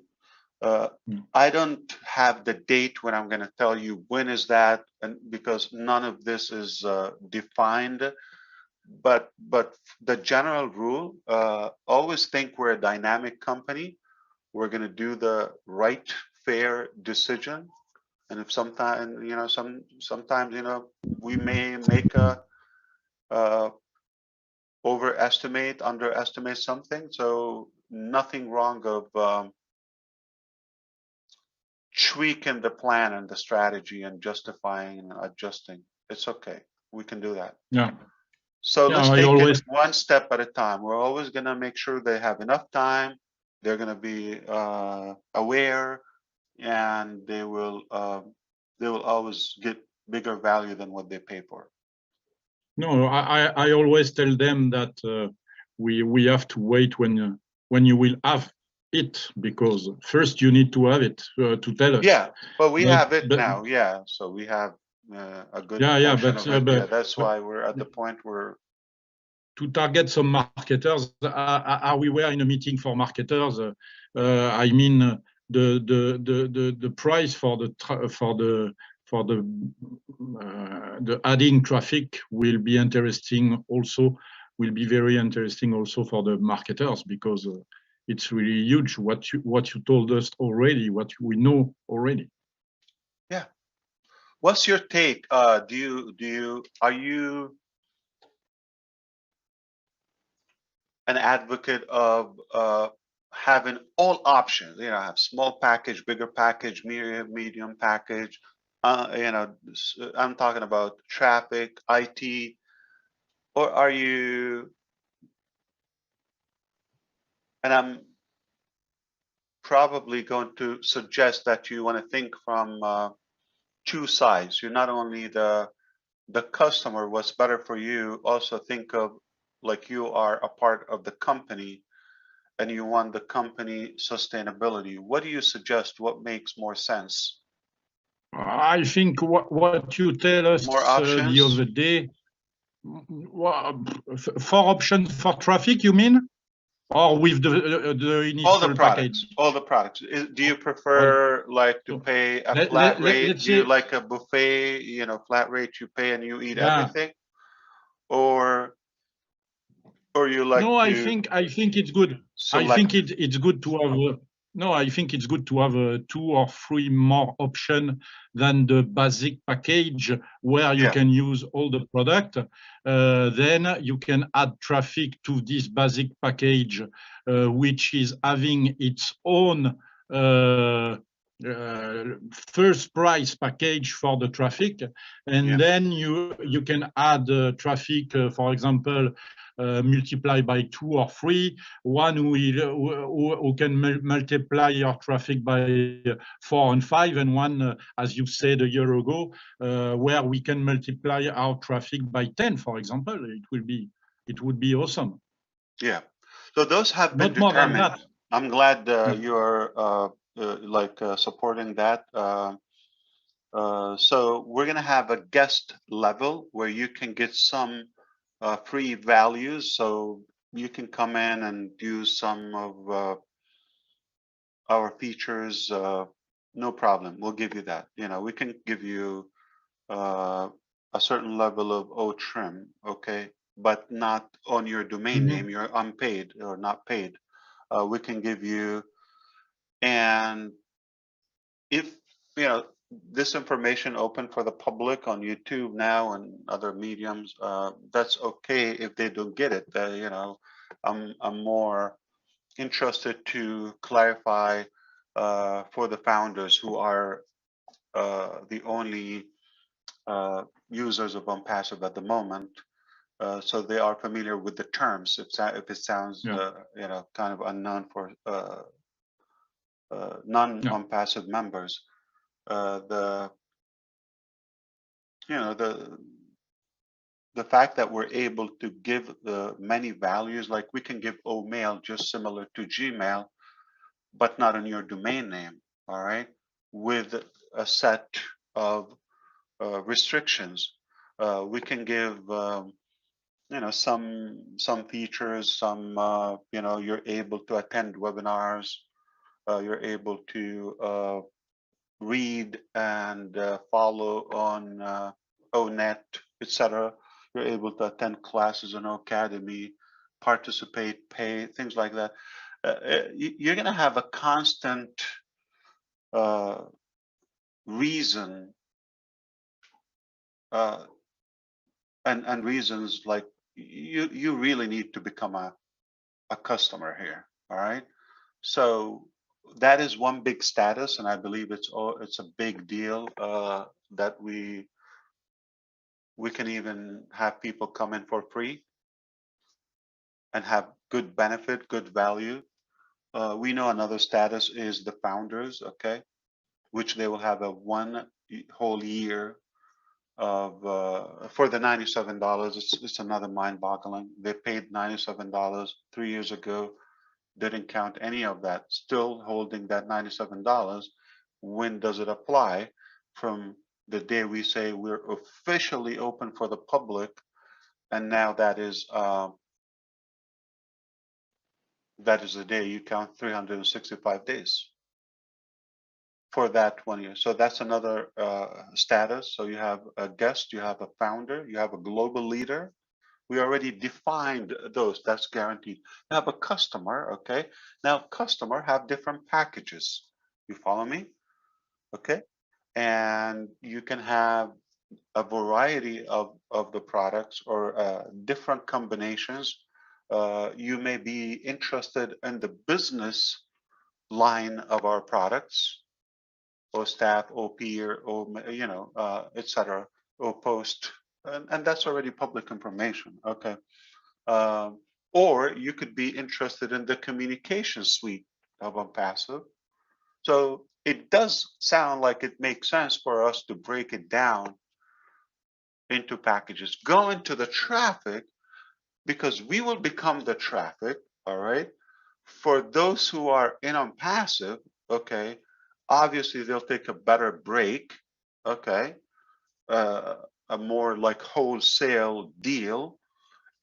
I don't have the date when I'm going to tell you when is that, and because none of this is defined. But the general rule, always think we're a dynamic company. We're going to do the right, fair decision. And if sometimes, sometimes, we may make a overestimate, underestimate something. So nothing wrong of tweaking the plan and the strategy and justifying and adjusting. It's okay. We can do that. Yeah. So Yeah, let's I take always- it one step at a time. We're always going to make sure they have enough time. They're going to be aware, and they will always get bigger value than what they pay for. No, I always tell them that we have to wait when you will have it, because first you need to have it to tell us. Yeah, but we have it but- now. Yeah, so we have a good Yeah, portion but, of it. but- Yeah, that's why we're at the point where to target some marketers, we were in a meeting for marketers. I mean, the price for the adding traffic will be interesting also. Will be very interesting also for the marketers, because it's really huge what you told us already, what we know already. yeah. What's your take? Are you an advocate of having all options? Have small package, bigger package, medium package. I'm talking about traffic, IT, or are you? And I'm probably going to suggest that you want to think from two sides. You're not only the customer, what's better for you, also think of like you are a part of the company and you want the company sustainability. What do you suggest? What makes more sense? I think what you tell us More the options? other day, four options for traffic, you mean? Or with the initial All the package? products. All the products. Do you prefer like to pay a flat rate? Let's Do you say, like a buffet, flat rate you pay and you eat yeah. everything? Or you like No, I to think it's good. I select? think it's good to have. No, I think it's good to have 2 or 3 more options than the basic package where you Yeah. can use all the product. Then you can add traffic to this basic package, which is having its own first price package for the traffic, and Yeah. then you can add traffic, for example, multiply by 2 or 3, one who can multiply your traffic by 4 and 5, and one, as you said a year ago, where we can multiply our traffic by 10, for example. It would be awesome. Yeah. So those have been Not more than determined. that. I'm glad Yeah. you're supporting that. So we're going to have a guest level where you can get some free values. So you can come in and use some of our features. No problem. We'll give you that. We can give you a certain level of trim, okay, but not on your domain name. You're unpaid or not paid. We can give you, and if this information open for the public on YouTube now and other mediums, that's okay if they don't get it. I'm more interested to clarify for the founders who are the only users of OnPassive at the moment. so they are familiar with the terms. If it sounds, Yeah. kind of unknown for non-passive members, the the fact that we're able to give many values, like we can give OMail just similar to Gmail, but not in your domain name, all right, with a set of restrictions. We can give, some features, you're able to attend webinars, you're able to read and follow on ONET, etc. You're able to attend classes in Academy, participate, pay, things like that. You're going to have a constant reason and reasons, like you really need to become a customer here. All right. So that is one big status, and I believe it's a big deal that we can even have people come in for free and have good benefit, good value. We know another status is the founders, okay, which they will have a whole year of for the $97. It's another mind-boggling. They paid $97 3 years ago, didn't count any of that, still holding that $97. When does it apply? From the day we say we're officially open for the public, and now that is the day you count 365 days for that 1 year. So that's another status. So you have a guest, you have a founder, you have a global leader. We already defined those. That's guaranteed. You have a customer, okay? Now, customer have different packages. You follow me? Okay. And you can have a variety of the products or different combinations. You may be interested in the business line of our products, or staff, or peer, or etc., or post, and that's already public information. Okay. Or you could be interested in the communication suite of OnPassive. So it does sound like it makes sense for us to break it down into packages. Go into the traffic, because we will become the traffic, all right? For those who are in OnPassive, okay, obviously they'll take a better break, okay, a more like wholesale deal,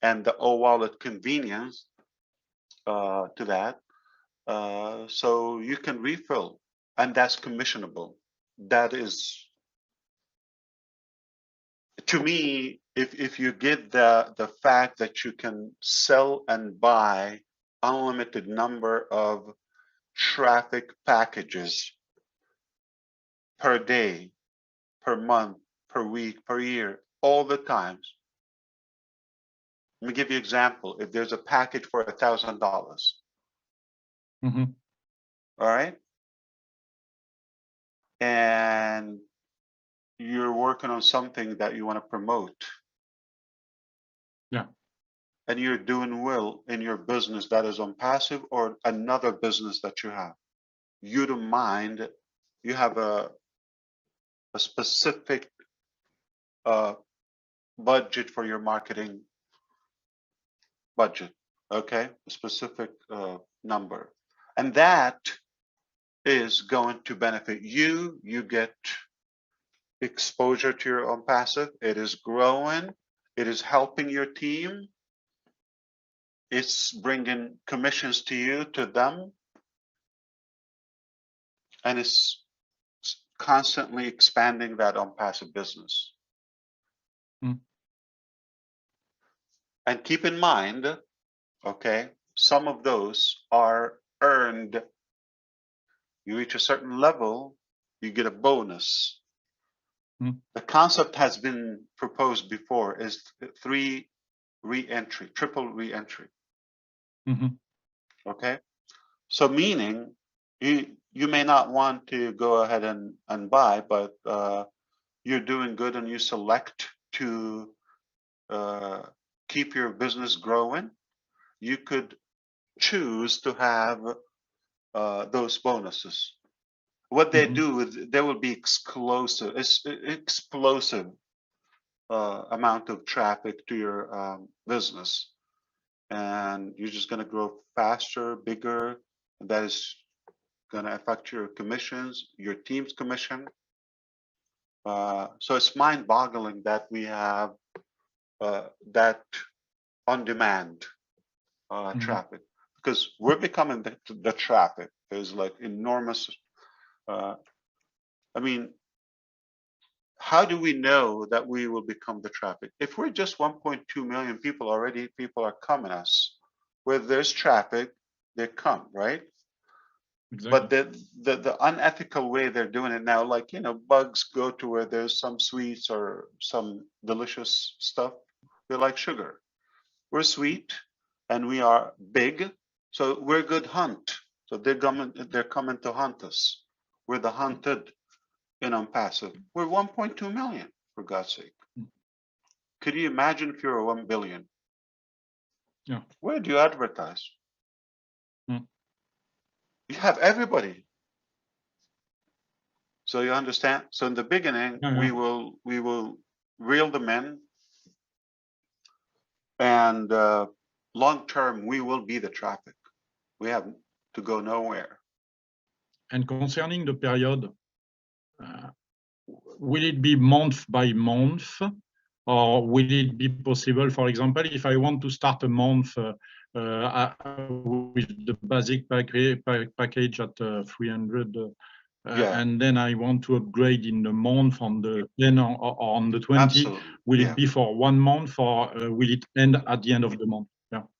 and the wallet convenience to that. So you can refill, and that's commissionable. That is, to me, if you get the fact that you can sell and buy unlimited number of traffic packages per day, per month, per week, per year, all the times. Let me give you an example. If there's a package for $1,000, Mhm. all right, and you're working on something that you want to promote, Yeah. and you're doing well in your business that is OnPassive or another business that you have, you don't mind, you have a specific budget for your marketing budget, okay, a specific number, and that is going to benefit you. You get exposure to your OnPassive. It is growing. It is helping your team. It's bringing commissions to you, to them, and it's constantly expanding that OnPassive business. Mm. And keep in mind, okay, some of those are earned. You reach a certain level, you get a bonus. Mm. The concept has been proposed before, is triple re-entry. Mhm. Okay, so meaning you may not want to go ahead and buy, but you're doing good and you select to keep your business growing, you could choose to have those bonuses. What they do is there will be explosive amount of traffic to your business, and you're just going to grow faster, bigger. And that is going to affect your commissions, your team's commission. So it's mind-boggling that we have that on-demand traffic, because we're becoming the traffic. There's like enormous. I mean, how do we know that we will become the traffic? If we're just 1.2 million people already, people are coming us. Where there's traffic, they come, right? Exactly. But the unethical way they're doing it now, like, you know, bugs go to where there's some sweets or some delicious stuff. They're like sugar. We're sweet and we are big, so we're good hunt. So they're coming to hunt us. We're the hunted in passive. We're 1.2 million, for God's sake. Could you imagine if you're 1 billion? Yeah. Where do you advertise? Mm. You have everybody. So you understand? So in the beginning, we will reel them in, and long term, we will be the traffic. We have to go nowhere. And concerning the period, will it be month by month, or will it be possible, for example, if I want to start a month with the basic package at 300, and then I want to upgrade in the month on the 10 or on the 20, Absolutely. will it be for 1 month, or will it end at the end of the month?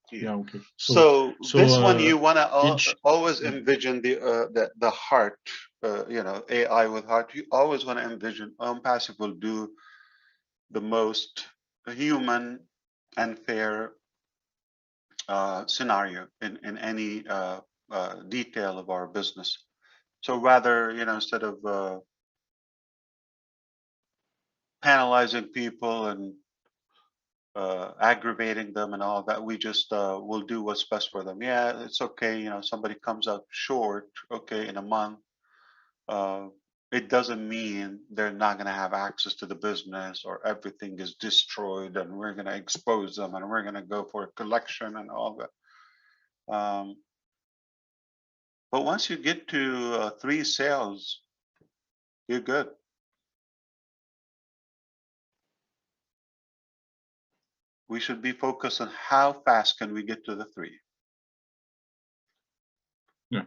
Yeah, okay. So this one, you want to always envision the heart, you know, AI with heart. You always want to envision passive will do the most human and fair scenario in any detail of our business. So rather, you know, instead of penalizing people and aggravating them and all that, we just will do what's best for them. Yeah, it's okay. You know, somebody comes out short, okay, in a month. It doesn't mean they're not going to have access to the business or everything is destroyed and we're going to expose them and we're going to go for a collection and all that. But once you get to 3 sales, you're good. We should be focused on how fast can we get to the 3. Yeah.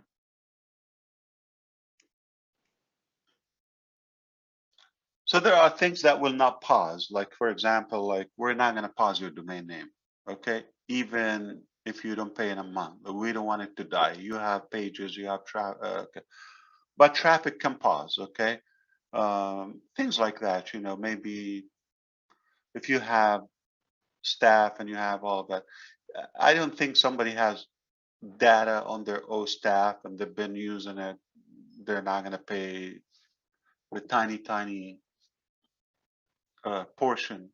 So there are things that will not pause. Like, for example, like we're not going to pause your domain name. Okay. Even if you don't pay in a month, we don't want it to die. You have pages, you have traffic, okay. But traffic can pause. Okay. Things like that, you know, maybe if you have staff and you have all of that, I don't think somebody has data on their own staff and they've been using it. They're not going to pay the tiny portion.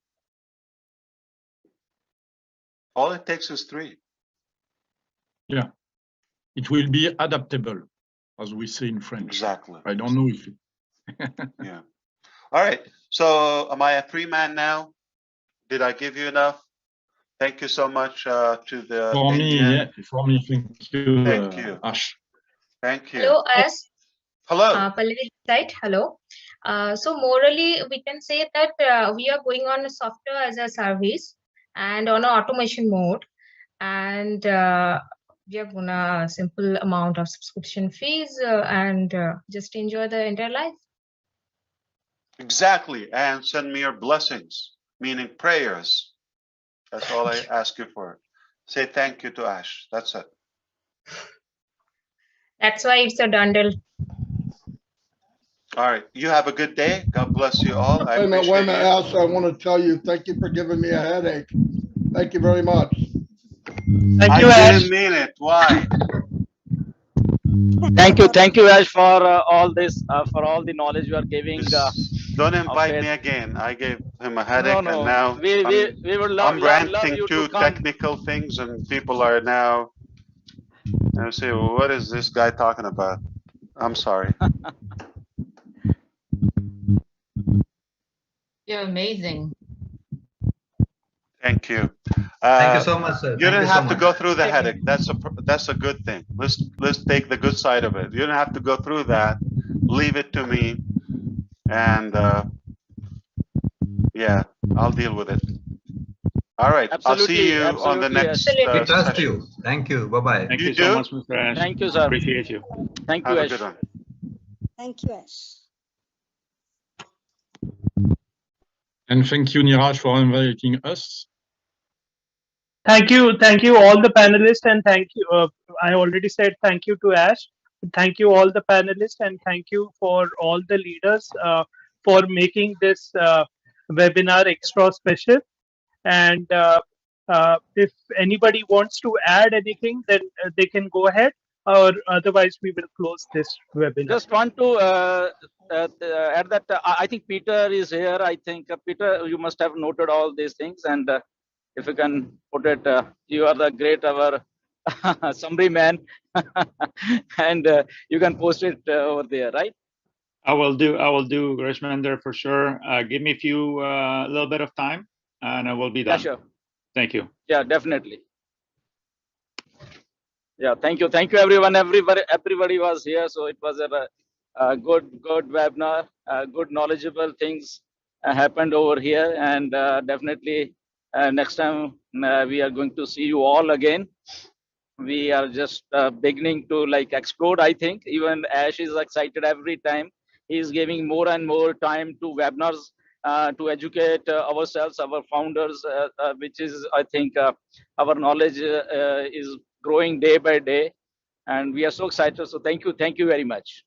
All it takes is 3. Yeah, it will be adaptable, as we say in French. Exactly. I don't know if. Yeah. All right. So am I a free man now? Did I give you enough? Thank you so much to the. For me, yeah. For me, thank you. Thank you. Ash. Thank you. Hello, Ash. Hello. Pallavi side. Hello. So morally, we can say that we are going on a software as a service and on an automation mode, and we are gonna simple amount of subscription fees and just enjoy the entire life. Exactly. And send me your blessings, meaning prayers. That's all I ask you for. Say thank you to Ash. That's it. That's why it's a dundle. All right. You have a good day. God bless you all. I Wait a minute, appreciate you. Ash, I want to tell you, thank you for giving me a headache. Thank you very much. Thank you, I Ash. didn't mean it. Why? Thank you, Ash, for all this, for all the knowledge you are giving. Don't invite faith. me again. I gave him a No, headache, and no. now We would love I'm love ranting you to two come. technical things, and people are now. I say, well, what is this guy talking about? I'm sorry. You're amazing. Thank you. Thank you so much, sir. You Thank didn't you so have to much. go through the headache. That's a good thing. Let's take the good side of it. You didn't have to go through that. Leave it to me, and yeah, I'll deal with it. All right. I'll see Absolutely, you on the absolutely, next Ash. We trust session. you. Thank you. Bye-bye. Thank You you so do? much, Mr. Ash. Thank you, sir. Appreciate you. Thank Have you, a Ash. good one. Thank you, Ash. And thank you, Niraj, for inviting us. Thank you all the panelists, and thank you. I already said thank you to Ash. Thank you all the panelists, and thank you for all the leaders for making this webinar extra special. And if anybody wants to add anything, then they can go ahead, or otherwise we will close this webinar. Just want to add that I think Peter is here. I think Peter, you must have noted all these things, and if you can put it, you are the great our summary man, and you can post it over there, right? I will do, Rashmender, for sure. Give me a little bit of time, and I will be done. Yeah, sure. Thank you. Yeah, definitely. Yeah, thank you everyone. Everybody was here, so it was a good webinar. Good knowledgeable things happened over here, and definitely next time we are going to see you all again. We are just beginning to like explode. I think even Ash is excited every time. He's giving more and more time to webinars to educate ourselves, our founders, which is, I think, our knowledge is growing day by day, and we are so excited. So thank you very much.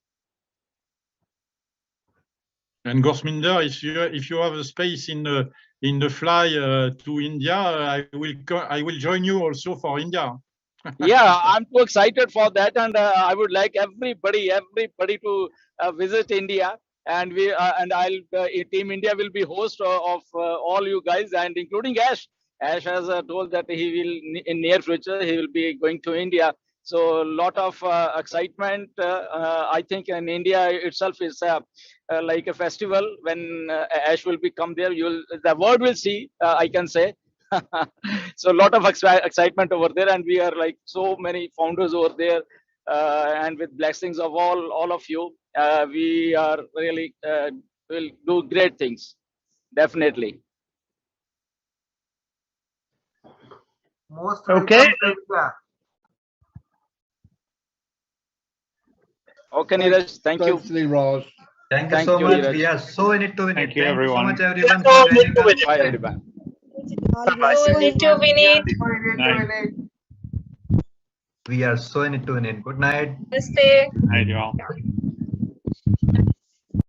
And Gorsminder, if you have a space in the fly to India, I will join you also for India. Yeah, I'm too excited for that, and I would like everybody to visit India, and Team India will be host of all you guys, and including Ash. Ash has told that he will in near future he will be going to India. So a lot of excitement. I think in India itself is like a festival when Ash will come there. The world will see. I can say. So a lot of excitement over there, and we are like so many founders over there, and with blessings of all of you, we are really will do great things, definitely. Most Okay. Okay, Neeraj, thank you. Thanks, Neeraj. Thank you so much. Neeraj. We are so in it to win it. Thank you, Thank you so everyone. much, everyone, for joining us. Bye, everyone. So in it to win it. We are so in it to win it. Good night. Namaste. Night, y'all.